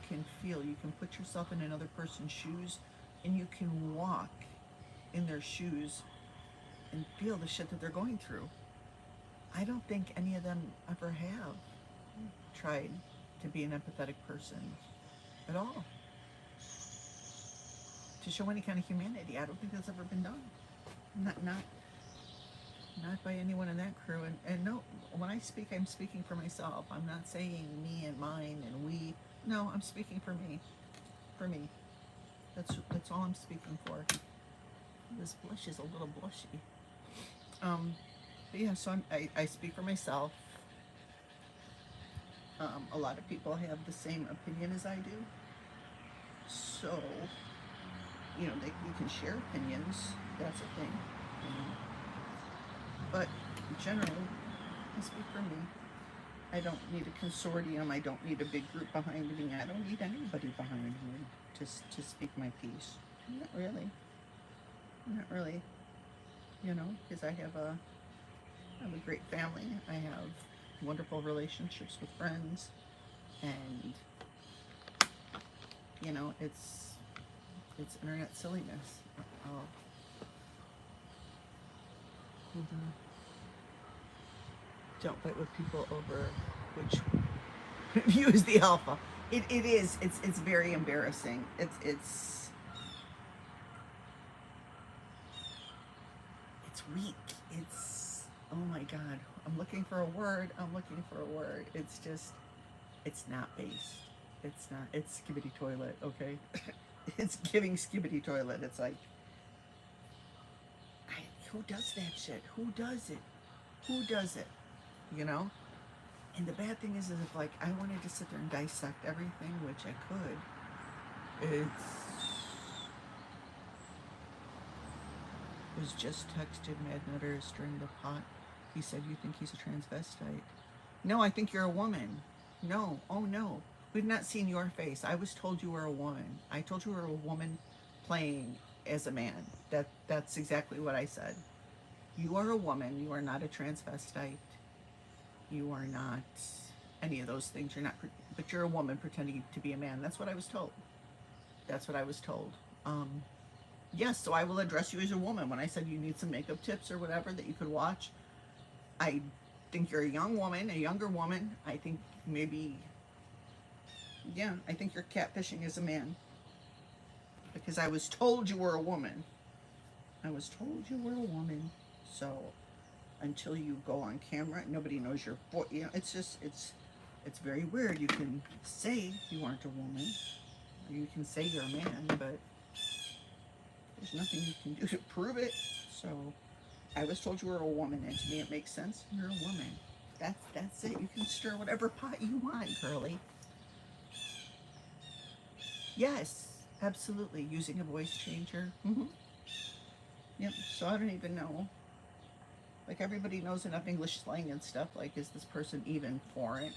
can feel, you can put yourself in another person's shoes, and you can walk in their shoes and feel the shit that they're going through. I don't think any of them ever have tried to be an empathetic person at all. To show any kind of humanity, I don't think that's ever been done. Not by anyone in that crew. And no, when I speak, I'm speaking for myself. I'm not saying me and mine and we. No, I'm speaking for me. For me. That's all I'm speaking for. This blush is a little blushy. But yeah, so I speak for myself. A lot of people have the same opinion as I do. So, you know, you can share opinions. That's a thing. You know. But generally, I speak for me. I don't need a consortium. I don't need a big group behind me. I don't need anybody behind me to speak my piece. Not really. Not really. You know, because I have a great family. I have wonderful relationships with friends, and you know, it's internet silliness. I'll, don't fight with people over which view is the alpha. It is. It's very embarrassing. It's weak. It's, oh my God. I'm looking for a word. It's just, it's not based. It's not. It's skibbity toilet. Okay. It's giving skibbity toilet. It's like, who does that shit? Who does it? Who does it? You know? And the bad thing is if like I wanted to sit there and dissect everything, which I could, it was just texted Mad Nutter stirring the pot. He said, you think he's a transvestite? No, I think you're a woman. No, oh no. We've not seen your face. I was told you were a woman. I told you were a woman playing as a man. That's exactly what I said. You are a woman. You are not a transvestite. You are not any of those things. You're not, but you're a woman pretending to be a man. That's what I was told. That's what I was told. Yes, so I will address you as a woman. When I said you need some makeup tips or whatever that you could watch, I think you're a young woman, a younger woman. I think maybe, yeah, I think you're catfishing as a man. Because I was told you were a woman. I was told you were a woman. So until you go on camera, nobody knows your voice. You know, it's just, it's very weird. You can say you aren't a woman, or you can say you're a man, but there's nothing you can do to prove it. So I was told you were a woman, and to me it makes sense. You're a woman. That's it. You can stir whatever pot you want, girly. Yes, absolutely. Using a voice changer. Yep. So I don't even know. Like, everybody knows enough English slang and stuff. Like, is this person even foreign?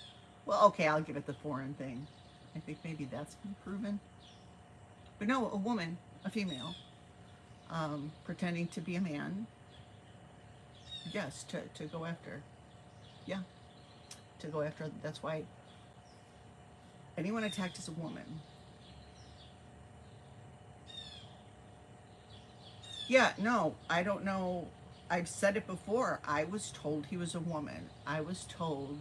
Well, okay, I'll give it the foreign thing. I think maybe that's been proven. But no, a woman, a female, pretending to be a man. Yes, to go after. Yeah, to go after. That's why anyone attacked is a woman. Yeah, no, I don't know. I've said it before. I was told he was a woman. I was told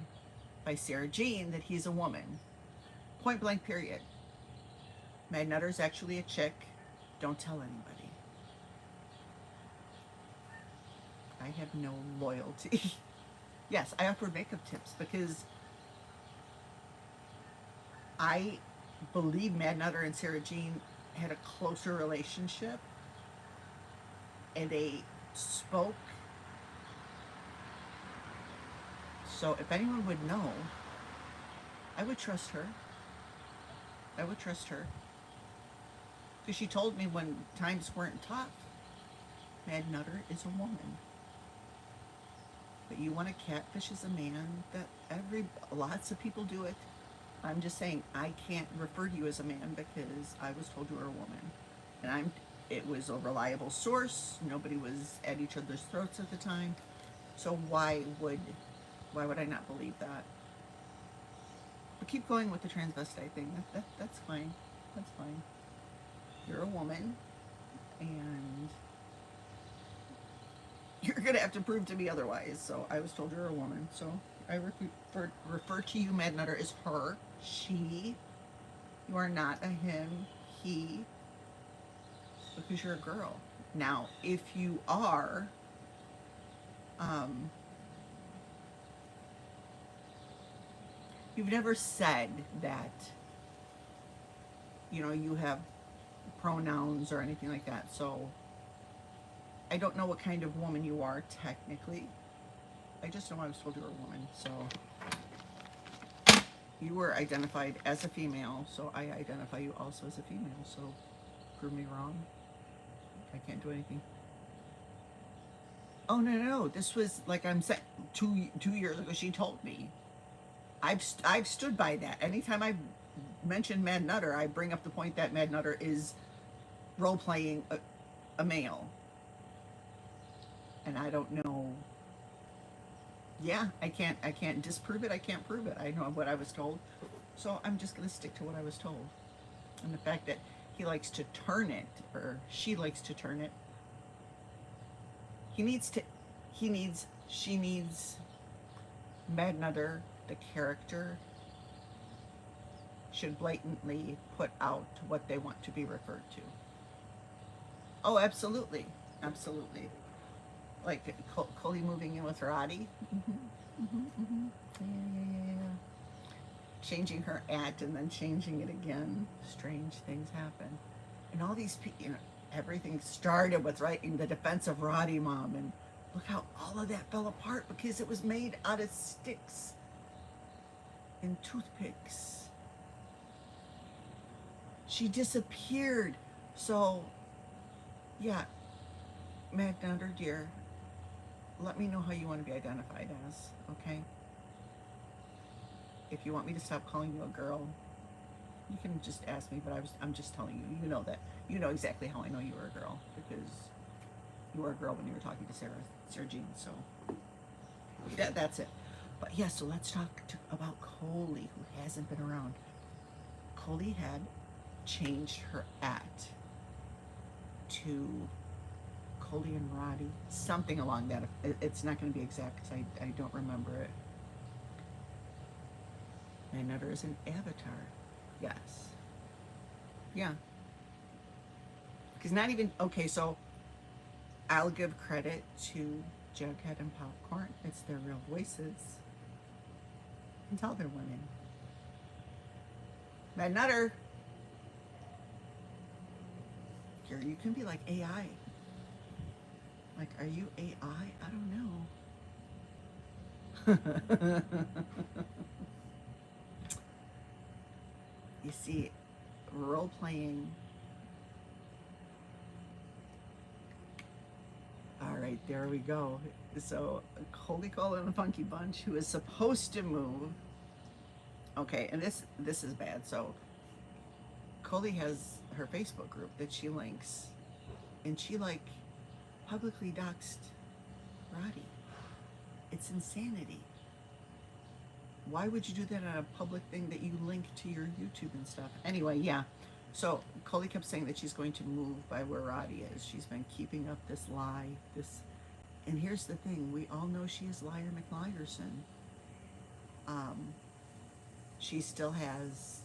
by Sarah Jean that he's a woman. Point blank, period. Mad Nutter's actually a chick. Don't tell anybody. I have no loyalty. Yes, I offered makeup tips because I believe Mad Nutter and Sarah Jean had a closer relationship, and they spoke. So if anyone would know, I would trust her. I would trust her. Because she told me when times weren't tough, Mad Nutter is a woman. But you want to catfish as a man, that lots of people do it. I'm just saying I can't refer to you as a man because I was told you were a woman. And it was a reliable source. Nobody was at each other's throats at the time. So why would I not believe that? But keep going with the transvestite thing. That's fine. That's fine. You're a woman, and you're gonna have to prove to me otherwise. So I was told you're a woman. So I refer to you, Mad Nutter, as her, she. You are not a him, he, because you're a girl. Now, if you are, you've never said that, you have pronouns or anything like that. So I don't know what kind of woman you are technically. I just know I was told you were a woman. So you were identified as a female, so I identify you also as a female. So prove me wrong. I can't do anything. Oh no! This was like I'm saying 2 years ago. She told me. I've stood by that. Anytime I mention Mad Nutter, I bring up the point that Mad Nutter is role playing a male, and I don't know. Yeah, I can't disprove it. I can't prove it. I know what I was told, so I'm just gonna stick to what I was told. And the fact that he likes to turn it, or she likes to turn it. She needs Mad Nutter, the character, should blatantly put out what they want to be referred to. Oh, absolutely. Absolutely. Like Coley moving in with Roddy. Yeah. Changing her at and then changing it again. Strange things happen. And all these people, everything started with right in the defense of Roddy Mom, and look how all of that fell apart because it was made out of sticks and toothpicks. She disappeared. So, yeah, Mad Nutter, dear, let me know how you want to be identified as, okay? If you want me to stop calling you a girl, you can just ask me, but I'm just telling you, you know that. You know exactly how I know you were a girl, because you were a girl when you were talking to Sarah Jean, so that's it. But yeah, so let's talk about Coley, who hasn't been around. Coley had changed her at to Coley and Roddy, something along that. It's not going to be exact because I don't remember it. Mad Nutter is an avatar. Yes. Yeah. Because not even, okay, so I'll give credit to Jughead and Popcorn. It's their real voices. You can tell they're women. Mad Nutter. Here, you can be like AI. Like, are you AI? I don't know. You see, role playing. All right, there we go. So, Holy Cole and the Funky Bunch, who is supposed to move. Okay, and this is bad. So, Coley has her Facebook group that she links, and she publicly doxed Roddy. It's insanity. Why would you do that on a public thing that you link to your YouTube and stuff? Anyway, yeah. So Coley kept saying that she's going to move by where Roddy is. She's been keeping up this lie. And here's the thing: we all know she is Liar McLiarson. She still has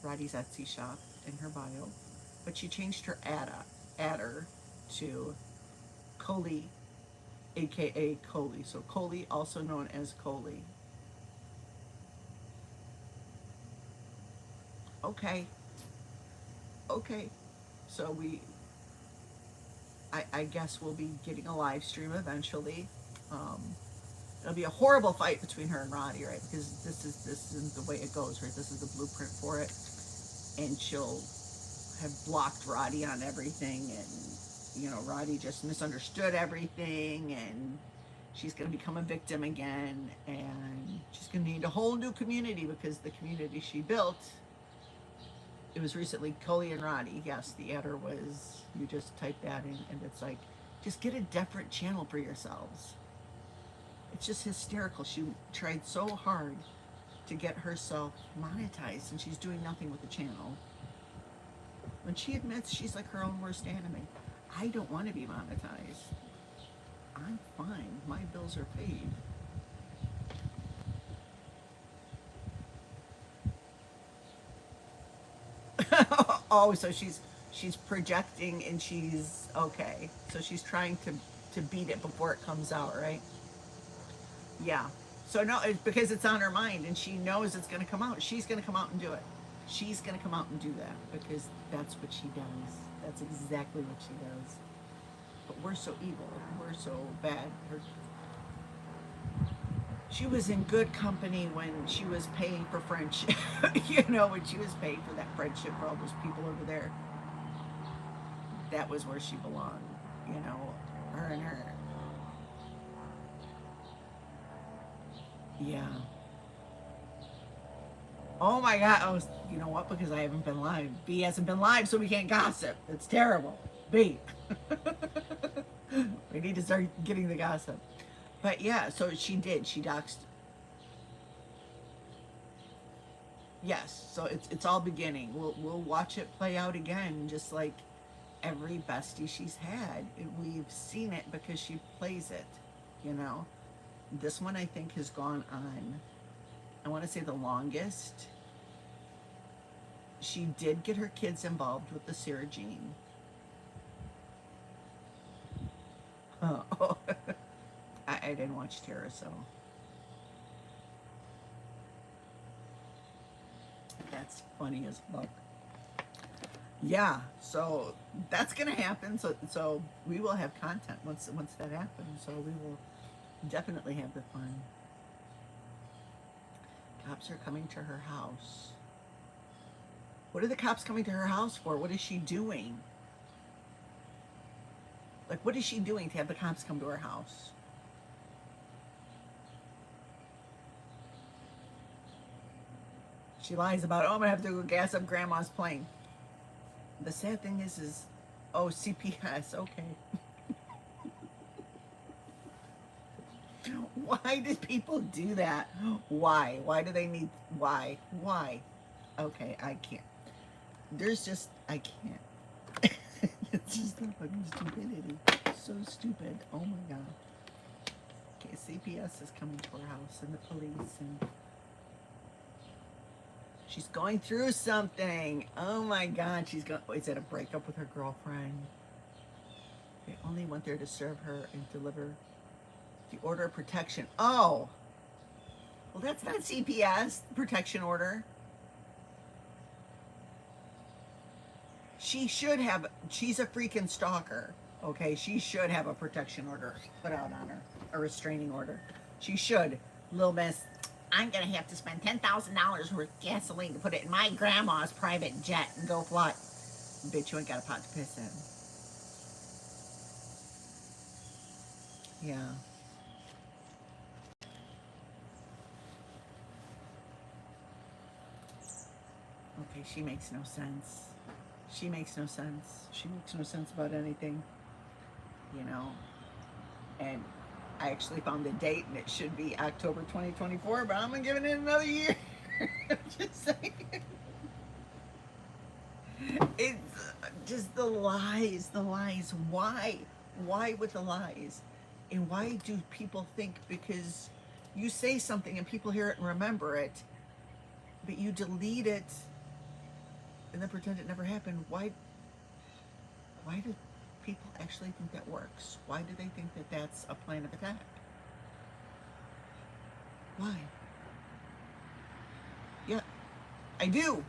Roddy's Etsy shop in her bio, but she changed her adder to Coley, aka Coley. So Coley, also known as Coley. Okay. So I guess we'll be getting a live stream eventually. It'll be a horrible fight between her and Roddy, right? Because this isn't the way it goes, right? This is the blueprint for it, and she'll have blocked Roddy on everything, and Roddy just misunderstood everything, and she's going to become a victim again, and she's going to need a whole new community because the community she built, it was recently Cully and Roddy. Yes, the adder was, you just type that in, and it's like, just get a different channel for yourselves. It's just hysterical. She tried so hard to get herself monetized, and she's doing nothing with the channel. When she admits she's like her own worst enemy. I don't want to be monetized. I'm fine. My bills are paid. Oh, so she's projecting, and she's okay. So she's trying to beat it before it comes out, right? Yeah. So no, it's because it's on her mind, and she knows it's going to come out. She's going to come out and do it. She's going to come out and do that because that's what she does. That's exactly what she does. But we're so evil. We're so bad. She was in good company when she was paying for friendship. When she was paying for that friendship for all those people over there. That was where she belonged. Her and her. Yeah. Oh my God. Oh, you know what? Because I haven't been live. B hasn't been live, so we can't gossip. It's terrible. B. We need to start getting the gossip. But yeah, so she did. She doxed. Yes. So it's all beginning. We'll watch it play out again, just like every bestie she's had. We've seen it because she plays it. This one I think has gone on, I want to say, the longest. She did get her kids involved with the Sarah Jean. Oh, I didn't watch Tara, so that's funny as fuck. Yeah, so that's gonna happen. So we will have content once that happens. So we will definitely have the fun. Cops are coming to her house. What are the cops coming to her house for? What is she doing? Like, what is she doing to have the cops come to her house? She lies about, I'm going to have to go gas up grandma's plane. The sad thing is oh, CPS, okay. Why did people do that? Why? Why do they need, why? Okay, I can't. I can't. It's just a fucking stupidity. So stupid. Oh my God. Okay, CPS is coming to her house, and the police, and she's going through something. Oh my God, is it a breakup with her girlfriend? They only went there to serve her and deliver the order of protection. Oh, well, that's not CPS, protection order. She's a freaking stalker. Okay, she should have a protection order put out on her, a restraining order. She should. Little miss, I'm gonna have to spend $10,000 worth of gasoline to put it in my grandma's private jet and go fly. Bitch, you ain't got a pot to piss in. Yeah. Okay, she makes no sense. She makes no sense. She makes no sense about anything. And I actually found the date, and it should be October 2024, but I'm gonna give it another year. Just saying. It's just the lies. Why with the lies? And why do people think because you say something and people hear it and remember it, but you delete it and then pretend it never happened? Why do people actually think that works? Why do they think that that's a plan of attack? Why? Yeah, I do.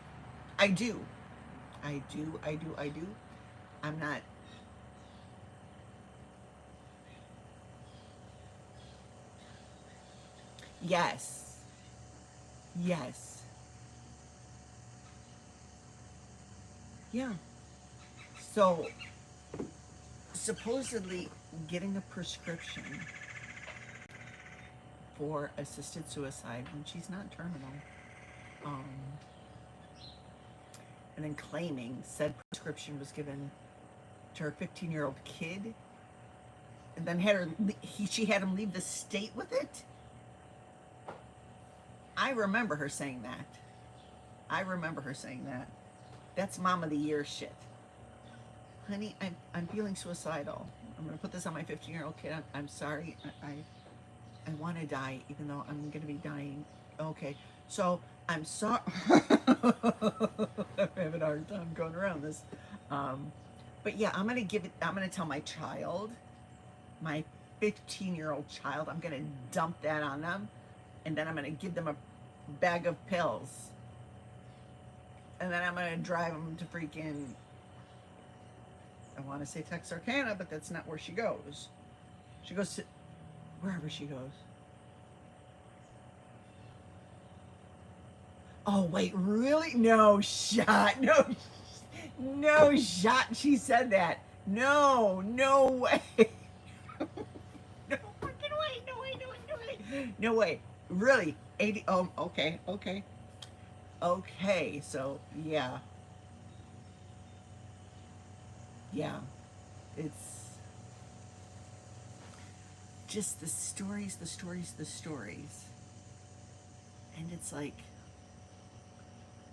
I'm not. Yes. Yes. Yeah. So supposedly getting a prescription for assisted suicide when she's not terminal, um, and then claiming said prescription was given to her 15-year-old kid, and then she had him leave the state with it. I remember her saying that. I remember her saying that. That's mom of the year shit. Honey, I'm feeling suicidal. I'm gonna put this on my 15-year-old kid. I'm sorry. I want to die, even though I'm gonna be dying. Okay, so I'm sorry. I'm having a hard time going around this. Um, but yeah, I'm gonna give it. I'm gonna tell my child, my 15-year-old child, I'm gonna dump that on them, and then I'm gonna give them a bag of pills, and then I'm gonna drive them to freaking. I want to say Texarkana, but that's not where she goes. She goes to wherever she goes. Oh wait, really? No shot. No, no shot. She said that. No, no way. No fucking way. No way. No way. No way. No way. Really? 80. Oh, okay. Okay. Okay. So yeah, yeah. It's just the stories, the stories, the stories, and it's like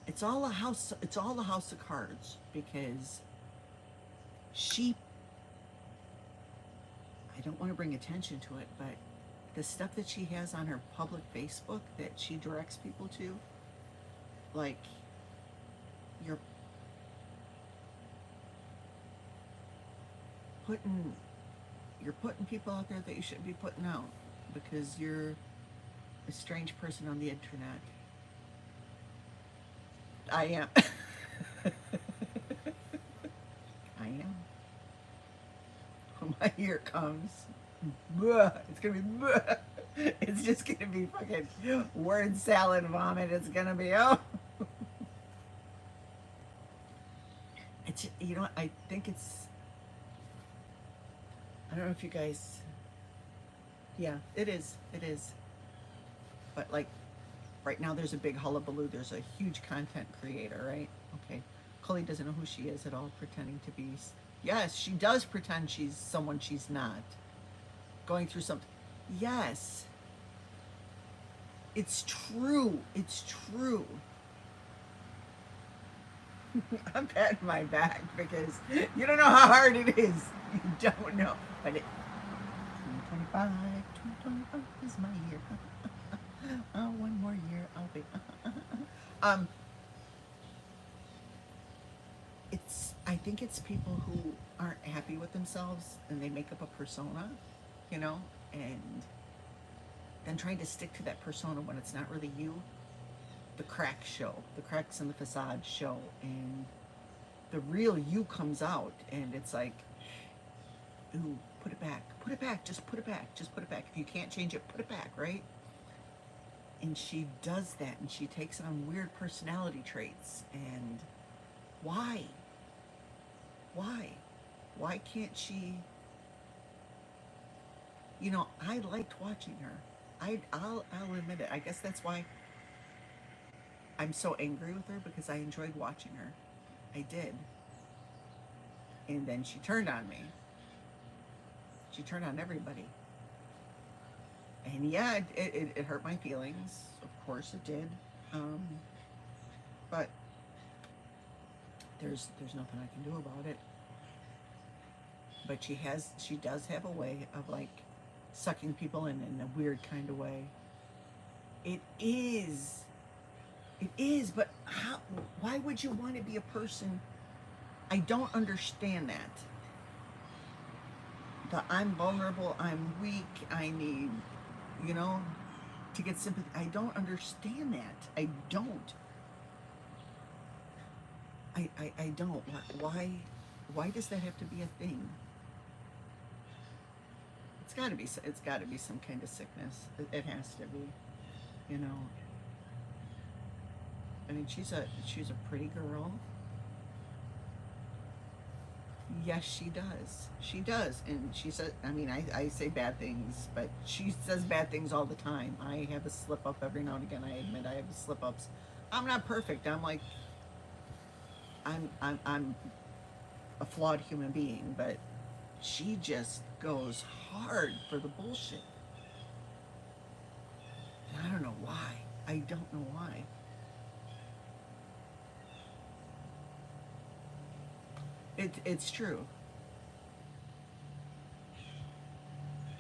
it's all a house. It's all a house of cards because she. I don't want to bring attention to it, but the stuff that she has on her public Facebook that she directs people to, like you're putting you're putting people out there that you shouldn't be putting out because you're a strange person on the internet. I am. I am. When my year comes, it's gonna be. It's just gonna be fucking word salad vomit. It's gonna be oh. It's I think it's. I don't know if you guys. Yeah, it is. It is. But like, right now there's a big hullabaloo. There's a huge content creator, right? Okay, Cully doesn't know who she is at all, pretending to be. Yes, she does pretend she's someone she's not. Going through something. Yes, it's true. It's true. I'm patting my back because you don't know how hard it is. You don't know. But 2025, 2025 is my year. Oh, one more year, I'll be. um, I think it's people who aren't happy with themselves and they make up a persona, and then trying to stick to that persona when it's not really you. The cracks show, the cracks in the facade show, and the real you comes out, and it's like, ooh, put it back, just put it back, just put it back. If you can't change it, put it back, right? And she does that, and she takes on weird personality traits, and why? Why can't she? I liked watching her. I'll admit it. I guess that's why I'm so angry with her, because I enjoyed watching her. I did. And then she turned on me. She turned on everybody. And yeah, it hurt my feelings. Of course it did. But there's nothing I can do about it. But she does have a way of like sucking people in a weird kind of way. It is, but why would you want to be a person? I don't understand that. I'm vulnerable, I'm weak, I need, to get sympathy. I don't understand that. I don't. I don't. Why does that have to be a thing? It's got to be some kind of sickness. It has to be. You know, I mean, she's a pretty girl. Yes, she does. She does. And she said, I mean, I say bad things, but she says bad things all the time. I have a slip up every now and again. I admit I have slip ups. I'm not perfect. I'm like, I'm a flawed human being, but she just goes hard for the bullshit. And I don't know why. I don't know why. It's true.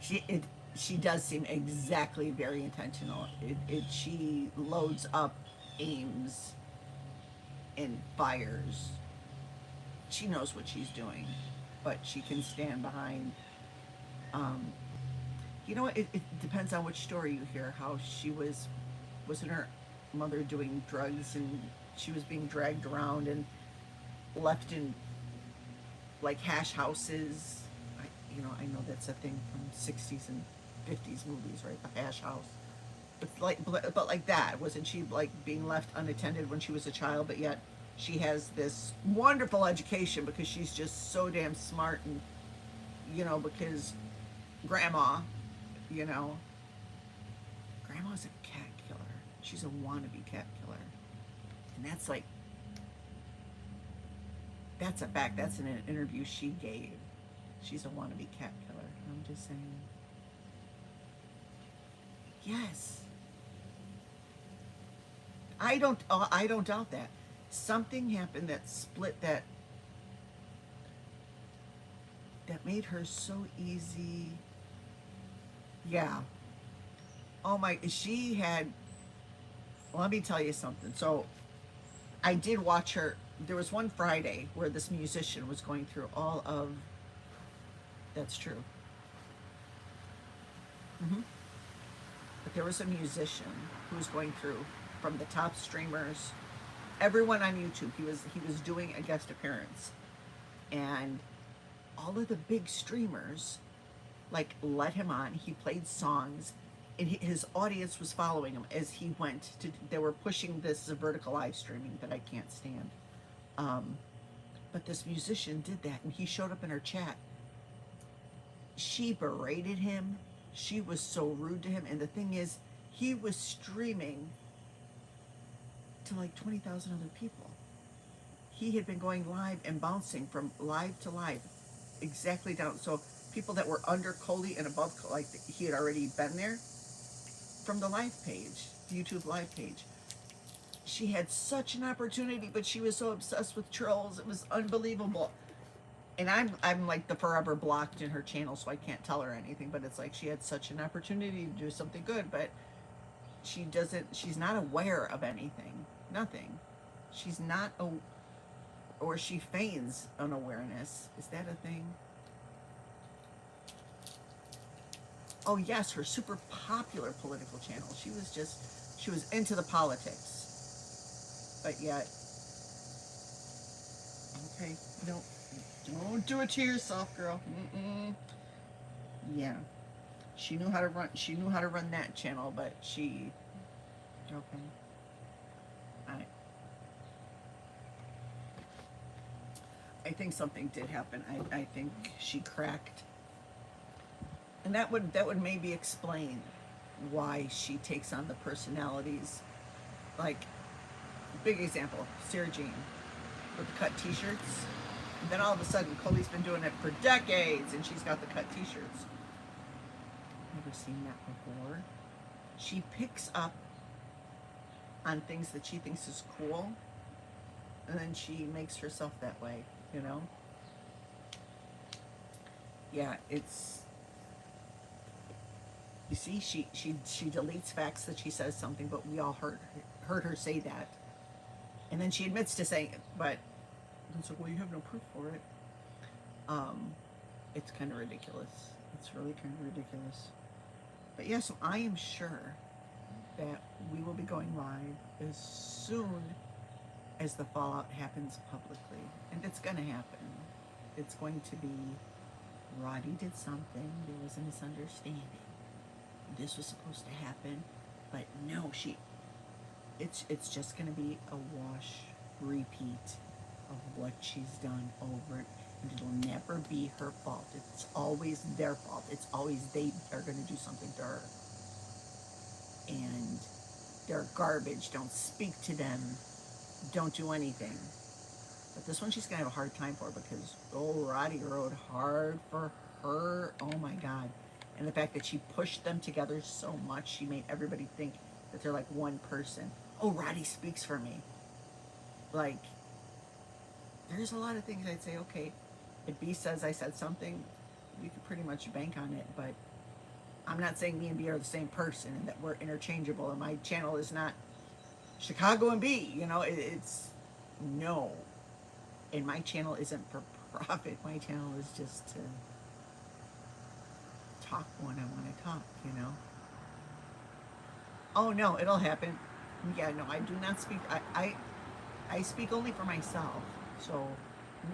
She it she does seem exactly very intentional. She loads up, aims, and fires. She knows what she's doing, but she can stand behind. Um, you know, it depends on which story you hear. How she wasn't her mother doing drugs, and she was being dragged around and left in like hash houses. I know that's a thing from '60s and '50s movies, right? A hash house. But like that, wasn't she like being left unattended when she was a child? But yet she has this wonderful education because she's just so damn smart, and because grandma, you know, grandma's a cat killer. She's a wannabe cat killer, and that's like that's a fact. That's in an interview she gave. She's a wannabe cat killer. I'm just saying. Yes. I don't doubt that. Something happened that split that made her so easy. Yeah. Oh my, she had, let me tell you something. So I did watch her. There was one Friday where this musician was going through all of, that's true. Hmm. But there was a musician who was going through from the top streamers, everyone on YouTube. He was doing a guest appearance, and all of the big streamers like let him on. He played songs, and his audience was following him as he went to. They were pushing this vertical live streaming that I can't stand. Um, but this musician did that, and he showed up in her chat. She berated him. She was so rude to him, and the thing is, he was streaming to like 20,000 other people. He had been going live and bouncing from live to live, exactly down. So people that were under Coley and above, like he had already been there from the live page, the YouTube live page. She had such an opportunity, but she was so obsessed with trolls. It was unbelievable. And I'm like the forever blocked in her channel, so I can't tell her anything. But it's like she had such an opportunity to do something good, but she doesn't. She's not aware of anything. Nothing. She's not a, or she feigns unawareness. Is that a thing? Oh yes, her super popular political channel. She was into the politics, but yet, okay, no, don't do it to yourself, girl. Mm-mm. Yeah, she knew how to run. She knew how to run that channel, but okay. I I think something did happen. I think she cracked, and that would maybe explain why she takes on the personalities. Like, big example, Sarah Jean with the cut T-shirts. And then all of a sudden, Coley's been doing it for decades, and she's got the cut T-shirts. Never seen that before. She picks up on things that she thinks is cool, and then she makes herself that way. You know? Yeah, it's. You see, she deletes facts that she says something, but we all heard her say that, and then she admits to saying it, but it's like, well, you have no proof for it. Um, it's kind of ridiculous. It's really kind of ridiculous. But yeah, so I am sure that we will be going live as soon as the fallout happens publicly, and it's going to happen. It's going to be, Roddy did something. There was a misunderstanding. This was supposed to happen. But no, it's just gonna be a wash, repeat of what she's done over it. And it'll never be her fault. It's always their fault. It's always they are gonna do something to her. And they're garbage. Don't speak to them. Don't do anything. But this one she's gonna have a hard time for because Roddy rode hard for her. Oh my God. And the fact that she pushed them together so much, she made everybody think that they're like one person. Oh, Roddy speaks for me. Like, there's a lot of things I'd say, okay, if B says I said something, you could pretty much bank on it, but I'm not saying me and B are the same person and that we're interchangeable, and my channel is not Chicago and B, you know, it's no. And my channel isn't for profit. My channel is just to talk when I want to talk, you know. Oh no, it'll happen. Yeah, no, I do not speak. I speak only for myself. So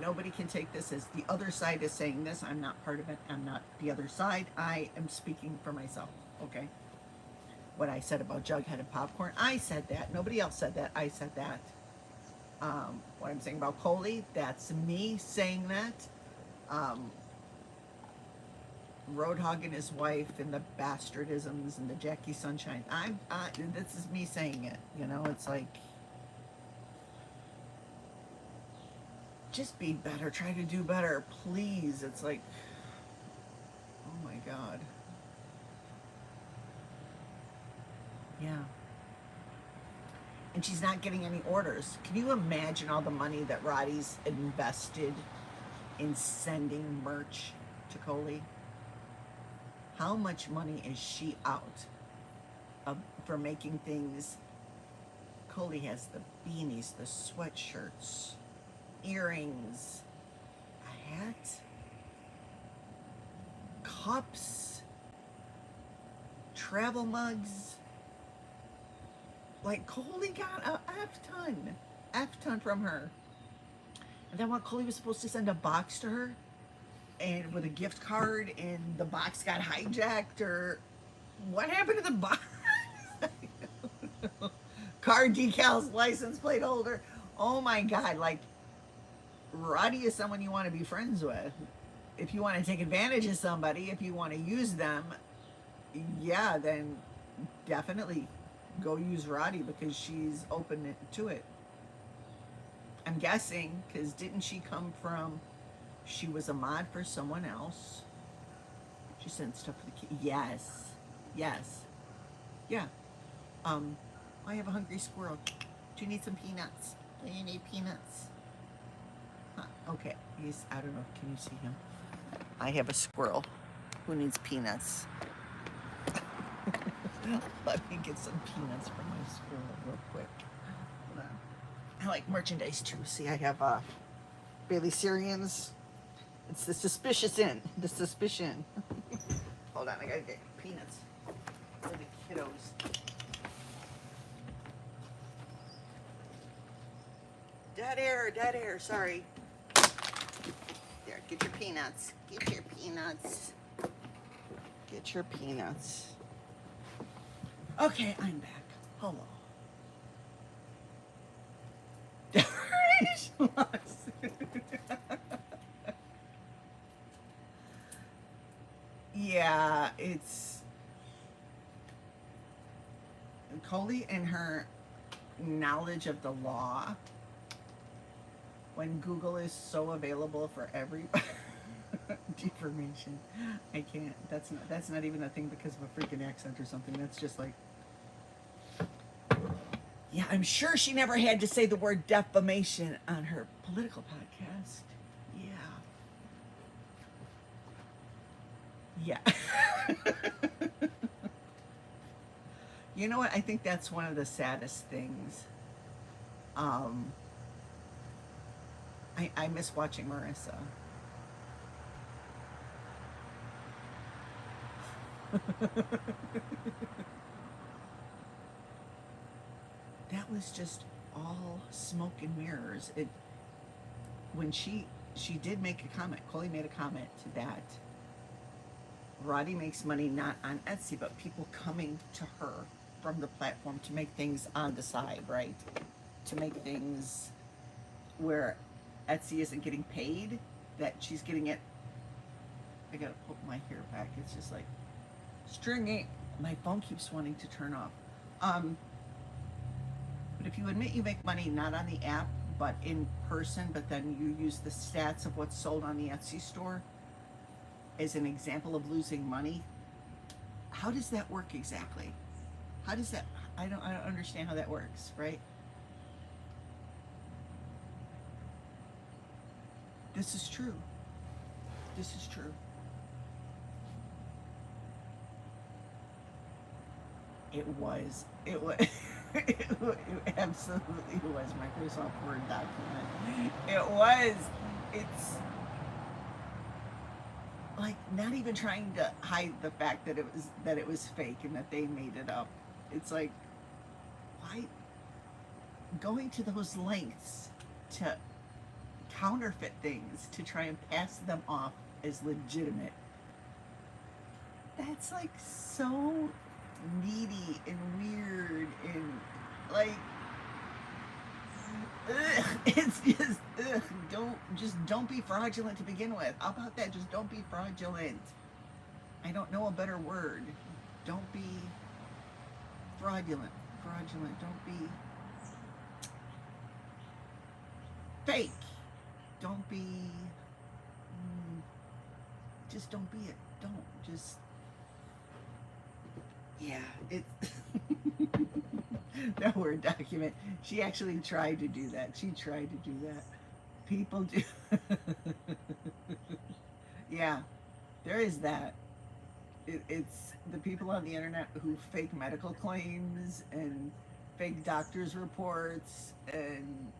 nobody can take this as the other side is saying this. I'm not part of it. I'm not the other side. I am speaking for myself. Okay. What I said about jug-headed popcorn, I said that. Nobody else said that. I said that. What I'm saying about Coley, that's me saying that. Roadhog and his wife and the bastardisms and the Jackie Sunshine. This is me saying it. You know, it's like, just be better. Try to do better, please. It's like, oh my God. Yeah. And she's not getting any orders. Can you imagine all the money that Roddy's invested in sending merch to Coley? How much money is she out for making things? Coley has the beanies, the sweatshirts, earrings, a hat, cups, travel mugs. Like, Coley got a F ton from her. And then what, Coley was supposed to send a box to her and with a gift card, and the box got hijacked, or what happened to the box? Car decals, license plate holder. Oh my God, like, Roddy is someone you want to be friends with. If you want to take advantage of somebody, if you want to use them, yeah, then definitely go use Roddy because she's open to it. I'm guessing, because didn't she come from, she was a mod for someone else. She sent stuff for the kid. Yes. Yes. Yeah. I have a hungry squirrel. Do you need some peanuts? Do you need peanuts? Huh. Okay. I don't know. Can you see him? I have a squirrel who needs peanuts. Let me get some peanuts from my squirrel real quick. Hold on. I like merchandise too. See, I have Bailey Syrians. It's the suspicious in. The suspicion. Hold on, I gotta get peanuts for the kiddos. Dead air, sorry. There, get your peanuts. Get your peanuts. Get your peanuts. Okay, I'm back. Hello. Yeah, it's Coley and her knowledge of the law. When Google is so available for every deformation, I can't. That's not even a thing because of a freaking accent or something. That's just like, yeah, I'm sure she never had to say the word defamation on her political podcast. Yeah. You know what? I think that's one of the saddest things. I miss watching Marissa. That was just all smoke and mirrors. When she did make a comment, Coley made a comment to that. Roddy makes money not on Etsy, but people coming to her from the platform to make things on the side, right? To make things where Etsy isn't getting paid, that she's getting it. I gotta pull my hair back. It's just like stringing. My phone keeps wanting to turn off. But if you admit you make money not on the app but in person, but then you use the stats of what's sold on the Etsy store as an example of losing money, how does that work exactly? How does that? I don't understand how that works, right? This is true. This is true. It was. It absolutely was Microsoft Word document. It was. It's like not even trying to hide the fact that it was fake and that they made it up. It's like, why going to those lengths to counterfeit things to try and pass them off as legitimate? That's like so needy and weird and like ugh, it's just ugh, don't be fraudulent to begin with. How about that? Just don't be fraudulent. I don't know a better word. Don't be fraudulent. Don't be fake. Don't be just don't be it. Don't just yeah, it's that Word document. She actually tried to do that. People do. Yeah, there is that. It's the people on the internet who fake medical claims and fake doctor's reports and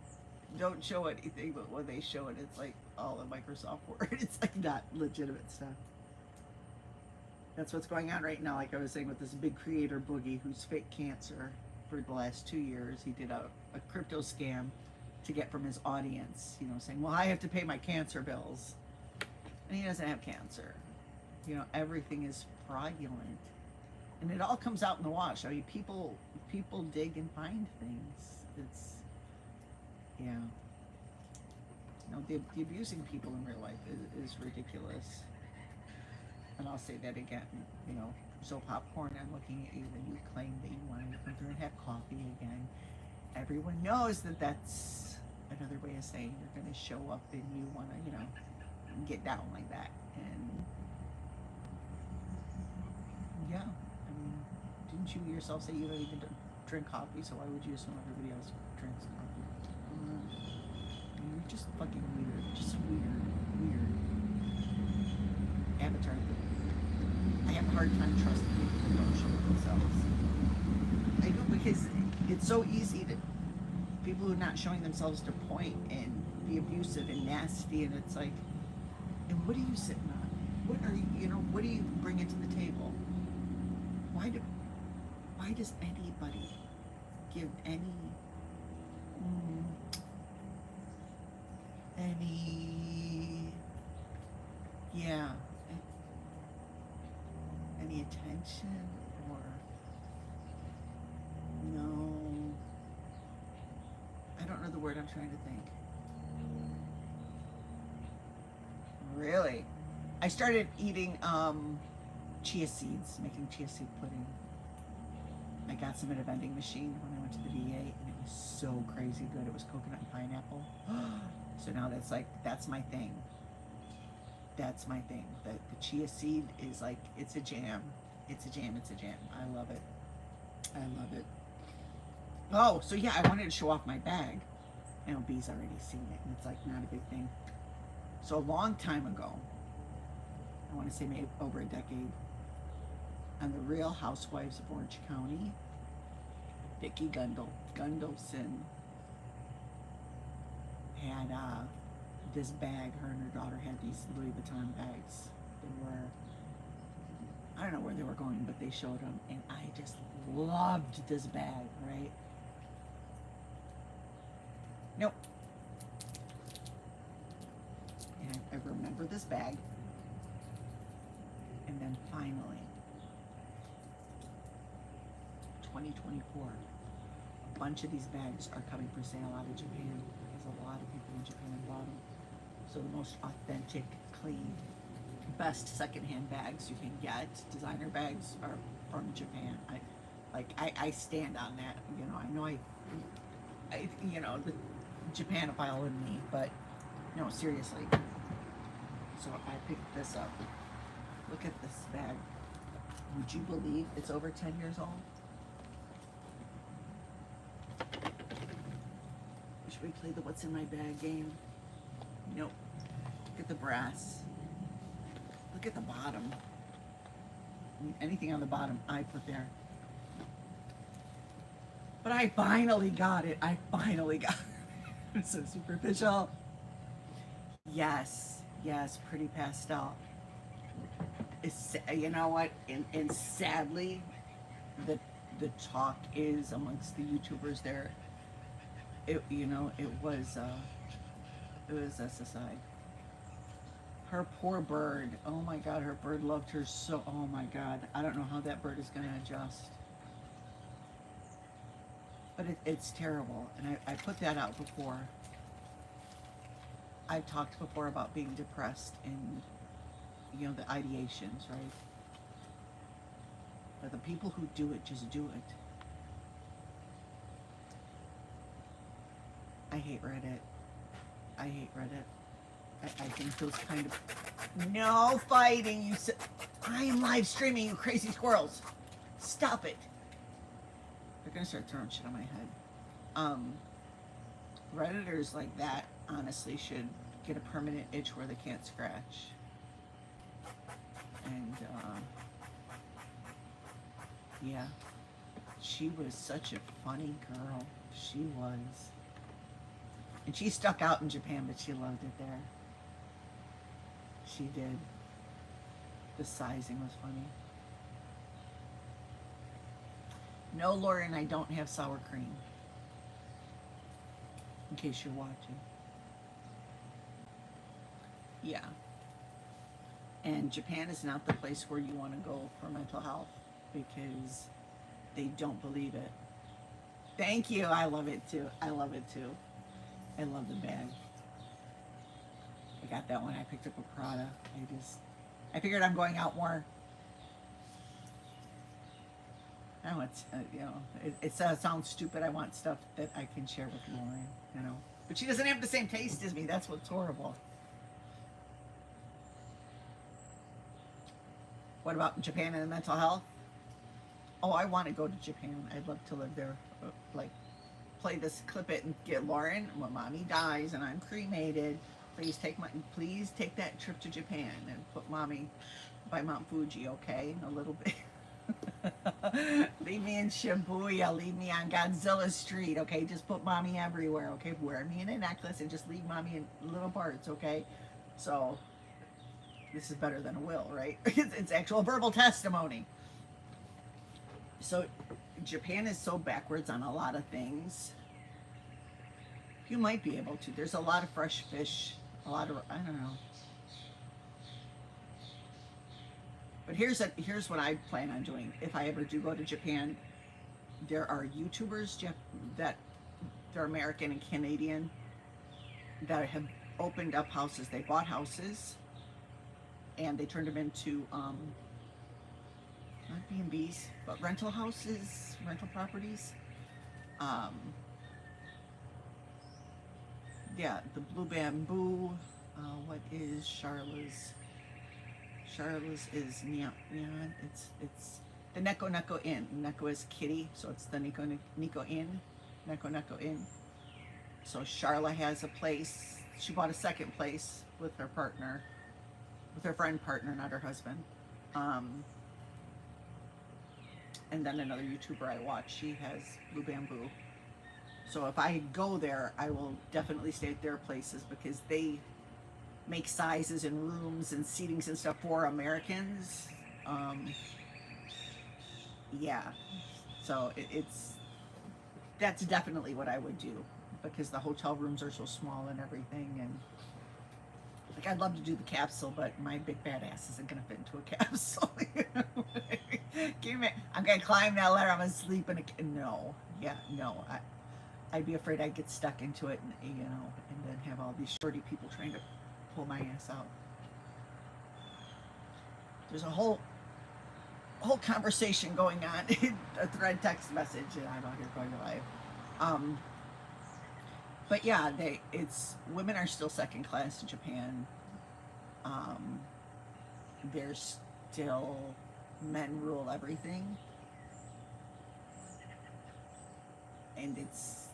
don't show anything, but when they show it, it's like all in Microsoft Word. It's like not legitimate stuff. That's what's going on right now. Like I was saying with this big creator Boogie who's fake cancer for the last 2 years. He did a crypto scam to get from his audience, saying, well, I have to pay my cancer bills. And he doesn't have cancer. Everything is fraudulent. And it all comes out in the wash. I mean, people dig and find things. It's, yeah. The abusing people in real life is ridiculous. And I'll say that again, so popcorn, I'm looking at you when you claim that you want to come through and have coffee again. Everyone knows that that's another way of saying you're going to show up and you want to, get down like that. And yeah, I mean, didn't you yourself say you don't even drink coffee, so why would you assume everybody else drinks coffee? You're just fucking weird. Just weird. Avatar. I have a hard time trusting people who don't show themselves. I do, because it's so easy to people who are not showing themselves to point and be abusive and nasty, and it's like, and what are you sitting on? What are you, what do you bring into the table? Why does anybody give any any attention or no, I don't know the word I'm trying to think. Really? I started eating chia seeds, making chia seed pudding. I got some at a vending machine when I went to the VA, and it was so crazy good. It was coconut and pineapple. So now that's my thing. That's my thing. The chia seed is like, it's a jam. It's a jam. I love it. Oh, so yeah, I wanted to show off my bag. B's already seen it, and it's like not a big thing. So a long time ago, I want to say maybe over a decade, on the Real Housewives of Orange County, Vicki Gundelson had this bag. Her and her daughter had these Louis Vuitton bags. They were, I don't know where they were going, but they showed them, and I just loved this bag, right? Nope. And I remember this bag. And then finally, 2024. A bunch of these bags are coming for sale out of Japan because a lot of people in Japan bought them. So the most authentic, clean, best secondhand bags you can get, designer bags, are from Japan. I stand on that. You know, I know you know, the Japanophile in me, but no, seriously. So I picked this up. Look at this bag. Would you believe it's over 10 years old? Should we play the what's in my bag game? Nope. Look at the brass. Look at the bottom. I mean, anything on the bottom, I put there. But I finally got it. I finally got it. It's so superficial. Yes, yes, pretty pastel. It's, you know what? And sadly, the talk is amongst the YouTubers there. It, you know, it was SSI. Her poor bird. Oh my God, her bird loved her so. Oh my God, I don't know how that bird is going to adjust. But it's terrible, and I put that out before. I've talked before about being depressed and, you know, the ideations, right? But the people who do it just do it. I hate Reddit. I hate Reddit. I think those kind of... No fighting, you said... I am live streaming, you crazy squirrels. Stop it. They're gonna start throwing shit on my head. Redditors like that honestly should get a permanent itch where they can't scratch. And yeah, she was such a funny girl. She was. And she stuck out in Japan, but she loved it there. She did. The sizing was funny. No, Lauren, I don't have sour cream. In case you're watching. Yeah. And Japan is not the place where you want to go for mental health because they don't believe it. Thank you. I love it too. I love it too. I love the bag. I got that one. I picked up a Prada. I figured I'm going out more. I know it's, you know, it sounds stupid. I want stuff that I can share with Lauren, you know. But she doesn't have the same taste as me. That's what's horrible. What about Japan and mental health? Oh, I want to go to Japan. I'd love to live there. Like, play this, clip it, and get Lauren. When mommy dies and I'm cremated, please take that trip to Japan and put mommy by Mount Fuji, okay? A little bit. Leave me in Shibuya, leave me on Godzilla Street, okay? Just put mommy everywhere, okay? Wear me in a necklace and just leave mommy in little parts, okay? So, this is better than a will, right? It's actual verbal testimony. So, Japan is so backwards on a lot of things. You might be able to. There's a lot of fresh fish, a lot of, I don't know. But here's what I plan on doing. If I ever do go to Japan, there are YouTubers that they're American and Canadian that have opened up houses. They bought houses and they turned them into not B&Bs, but rental houses, rental properties. Yeah, the Blue Bamboo. What is Charla's? Charla's is Neon. It's the Neko Inn. Neko is kitty, so it's the Neko Inn. Neko Inn. So Charla has a place. She bought a second place with her partner, with her friend partner, not her husband. And then another YouTuber I watch, she has Blue Bamboo. So if I go there, I will definitely stay at their places because they make sizes and rooms and seatings and stuff for Americans. Yeah, so that's definitely what I would do because the hotel rooms are so small and everything, and Like, I'd love to do the capsule, but my big bad ass isn't gonna fit into a capsule. You know? Give me, I'm gonna climb that ladder. I'm gonna sleep in a. No, yeah, no. I'd be afraid I'd get stuck into it, and you know, and then have all these shorty people trying to pull my ass out. There's a whole conversation going on in a thread text message, and I'm out here going live. But yeah, it's women are still second class in Japan. There's still men rule everything, and it's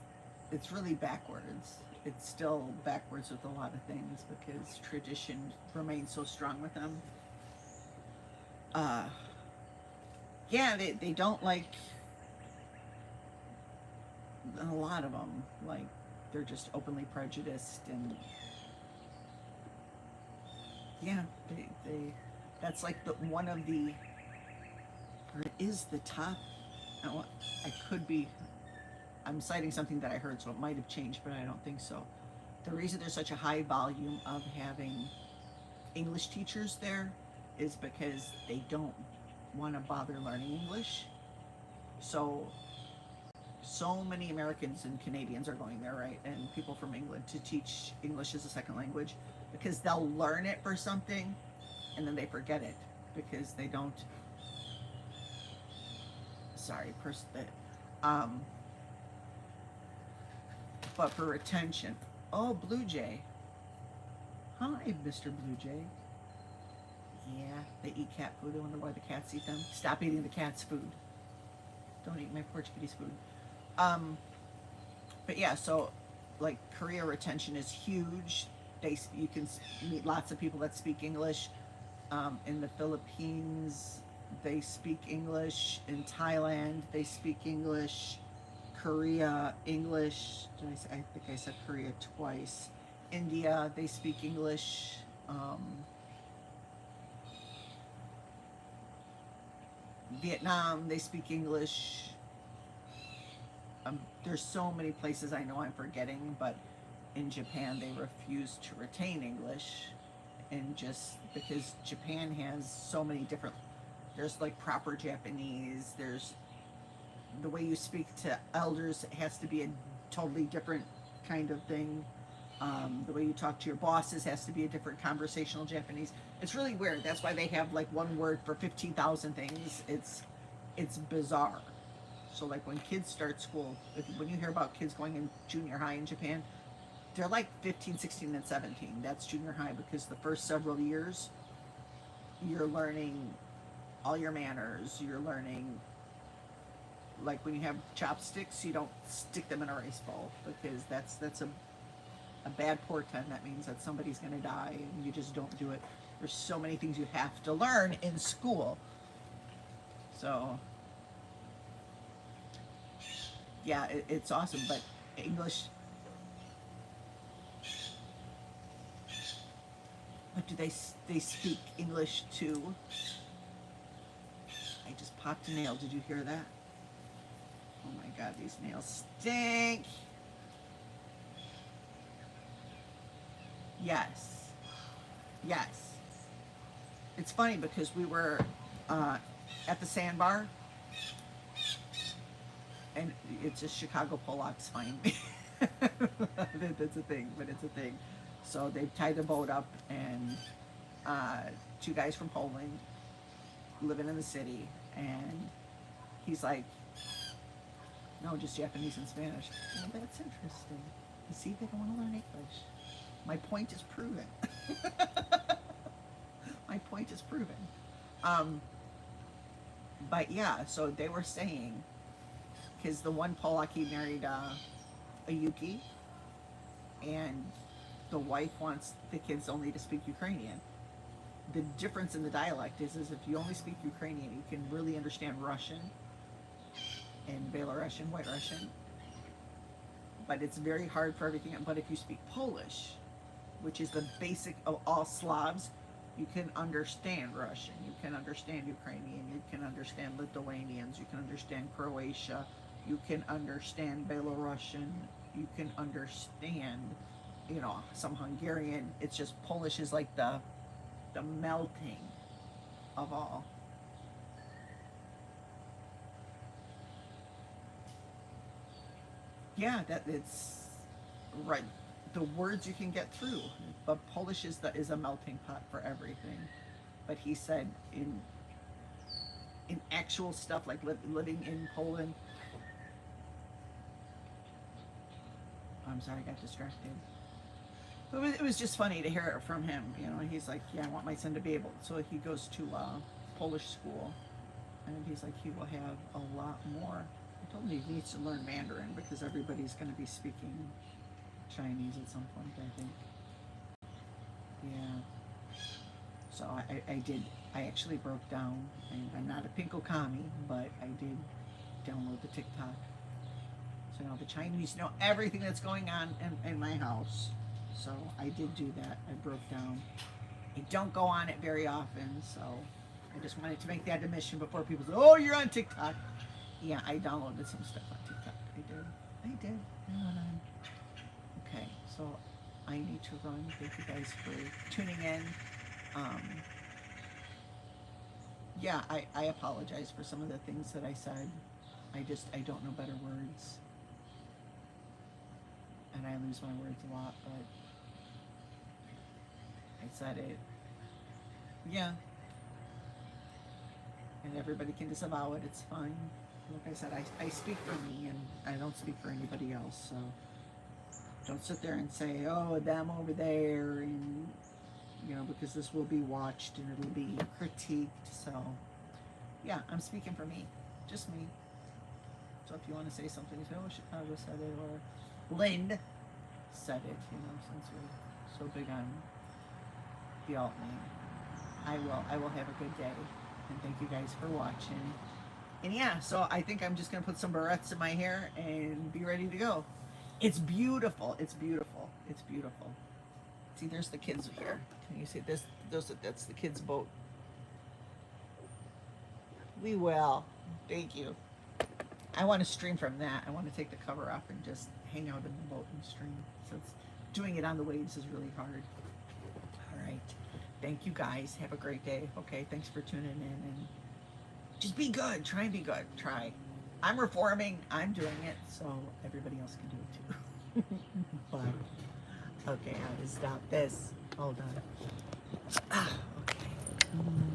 really backwards. It's still backwards with a lot of things because tradition remains so strong with them. Yeah, they don't like a lot of them. Like, they're just openly prejudiced, and yeah, they that's like the one of the, or it is the top. I could be. I'm citing something that I heard, so it might have changed, but I don't think so. The reason there's such a high volume of having English teachers there is because they don't want to bother learning English. So many Americans and Canadians are going there, right? And people from England to teach English as a second language because they'll learn it for something and then they forget it because they don't. Sorry, but for retention. Oh, Blue Jay. Hi, Mr. Blue Jay. Yeah, they eat cat food. I wonder why the cats eat them. Stop eating the cat's food. Don't eat my Portuguese food. But yeah, so like Korea retention is huge. You can meet lots of people that speak English. In the Philippines, they speak English. In Thailand, they speak English. Korea, English. I think I said Korea twice. India, they speak English. Vietnam, they speak English. There's so many places I know I'm forgetting, but in Japan they refuse to retain English, and just because Japan has so many different, there's like proper Japanese, there's the way you speak to elders has to be a totally different kind of thing. The way you talk to your bosses has to be a different conversational Japanese. It's really weird. That's why they have like one word for 15,000 things. It's bizarre. So like when kids start school, when you hear about kids going in junior high in Japan, they're like 15, 16, and 17. That's junior high because the first several years, you're learning all your manners. You're learning, like when you have chopsticks, you don't stick them in a rice bowl because that's a bad portent. That means that somebody's going to die, and you just don't do it. There's so many things you have to learn in school. So yeah, it's awesome. But English, what do they speak English too? I just popped a nail. Did you hear that? Oh my God, these nails stink. Yes. Yes. It's funny because we were at the sandbar, and it's just Chicago Polacks find me. That's a thing, but it's a thing. So they've tied the boat up, and two guys from Poland living in the city, and he's like, no, just Japanese and Spanish. Well, that's interesting. You see, they don't want to learn English. My point is proven. My point is proven. But yeah, so they were saying, because the one Polak, he married a Yuki, and the wife wants the kids only to speak Ukrainian. The difference in the dialect is if you only speak Ukrainian, you can really understand Russian and Belarusian, White Russian. But it's very hard for everything. But if you speak Polish, which is the basic of all Slavs, you can understand Russian, you can understand Ukrainian, you can understand Lithuanians, you can understand Croatia, you can understand Belarusian, you can understand you know, some Hungarian. It's just Polish is like the melting of all. Yeah, that it's right. The words you can get through, but Polish is a melting pot for everything. But he said in actual stuff like living in Poland. I'm sorry, I got distracted. But it was just funny to hear it from him. You know, he's like, yeah, I want my son to be able. So he goes to Polish school, and he's like, he will have a lot more. I told him he needs to learn Mandarin because everybody's going to be speaking Chinese at some point, I think. Yeah. So I actually broke down, and I'm not a Pinkokami, but I did download the TikTok. So now the Chinese know everything that's going on in my house. So I did do that. I broke down. I don't go on it very often, so I just wanted to make that admission before people say, oh, you're on TikTok. Yeah, I downloaded some stuff on TikTok. I did. I went on. Okay, so I need to run. Thank you guys for tuning in. Yeah, I apologize for some of the things that I said. I don't know better words. And I lose my words a lot, but I said it. Yeah. And everybody can disavow it, it's fine. Like I said, I speak for me and I don't speak for anybody else, so don't sit there and say, oh, them over there, and you know, because this will be watched and it'll be critiqued. So yeah, I'm speaking for me, just me. So if you want to say something, you say, oh, Chicago said it, or Lynn said it, you know, since we're so big on the alt name. I will have a good day, and thank you guys for watching. And yeah, so I think I'm just gonna put some barrettes in my hair and be ready to go. It's beautiful. It's beautiful. It's beautiful. See, there's the kids here. Can you see this? That's the kids' boat. We will. Thank you. I want to stream from that. I want to take the cover off and just hang out in the boat and stream. So doing it on the waves is really hard. All right. Thank you guys. Have a great day. Okay. Thanks for tuning in, and just be good. Try and be good. Try. I'm reforming. I'm doing it, so everybody else can do it too. But okay, how to stop this? Hold on. Okay.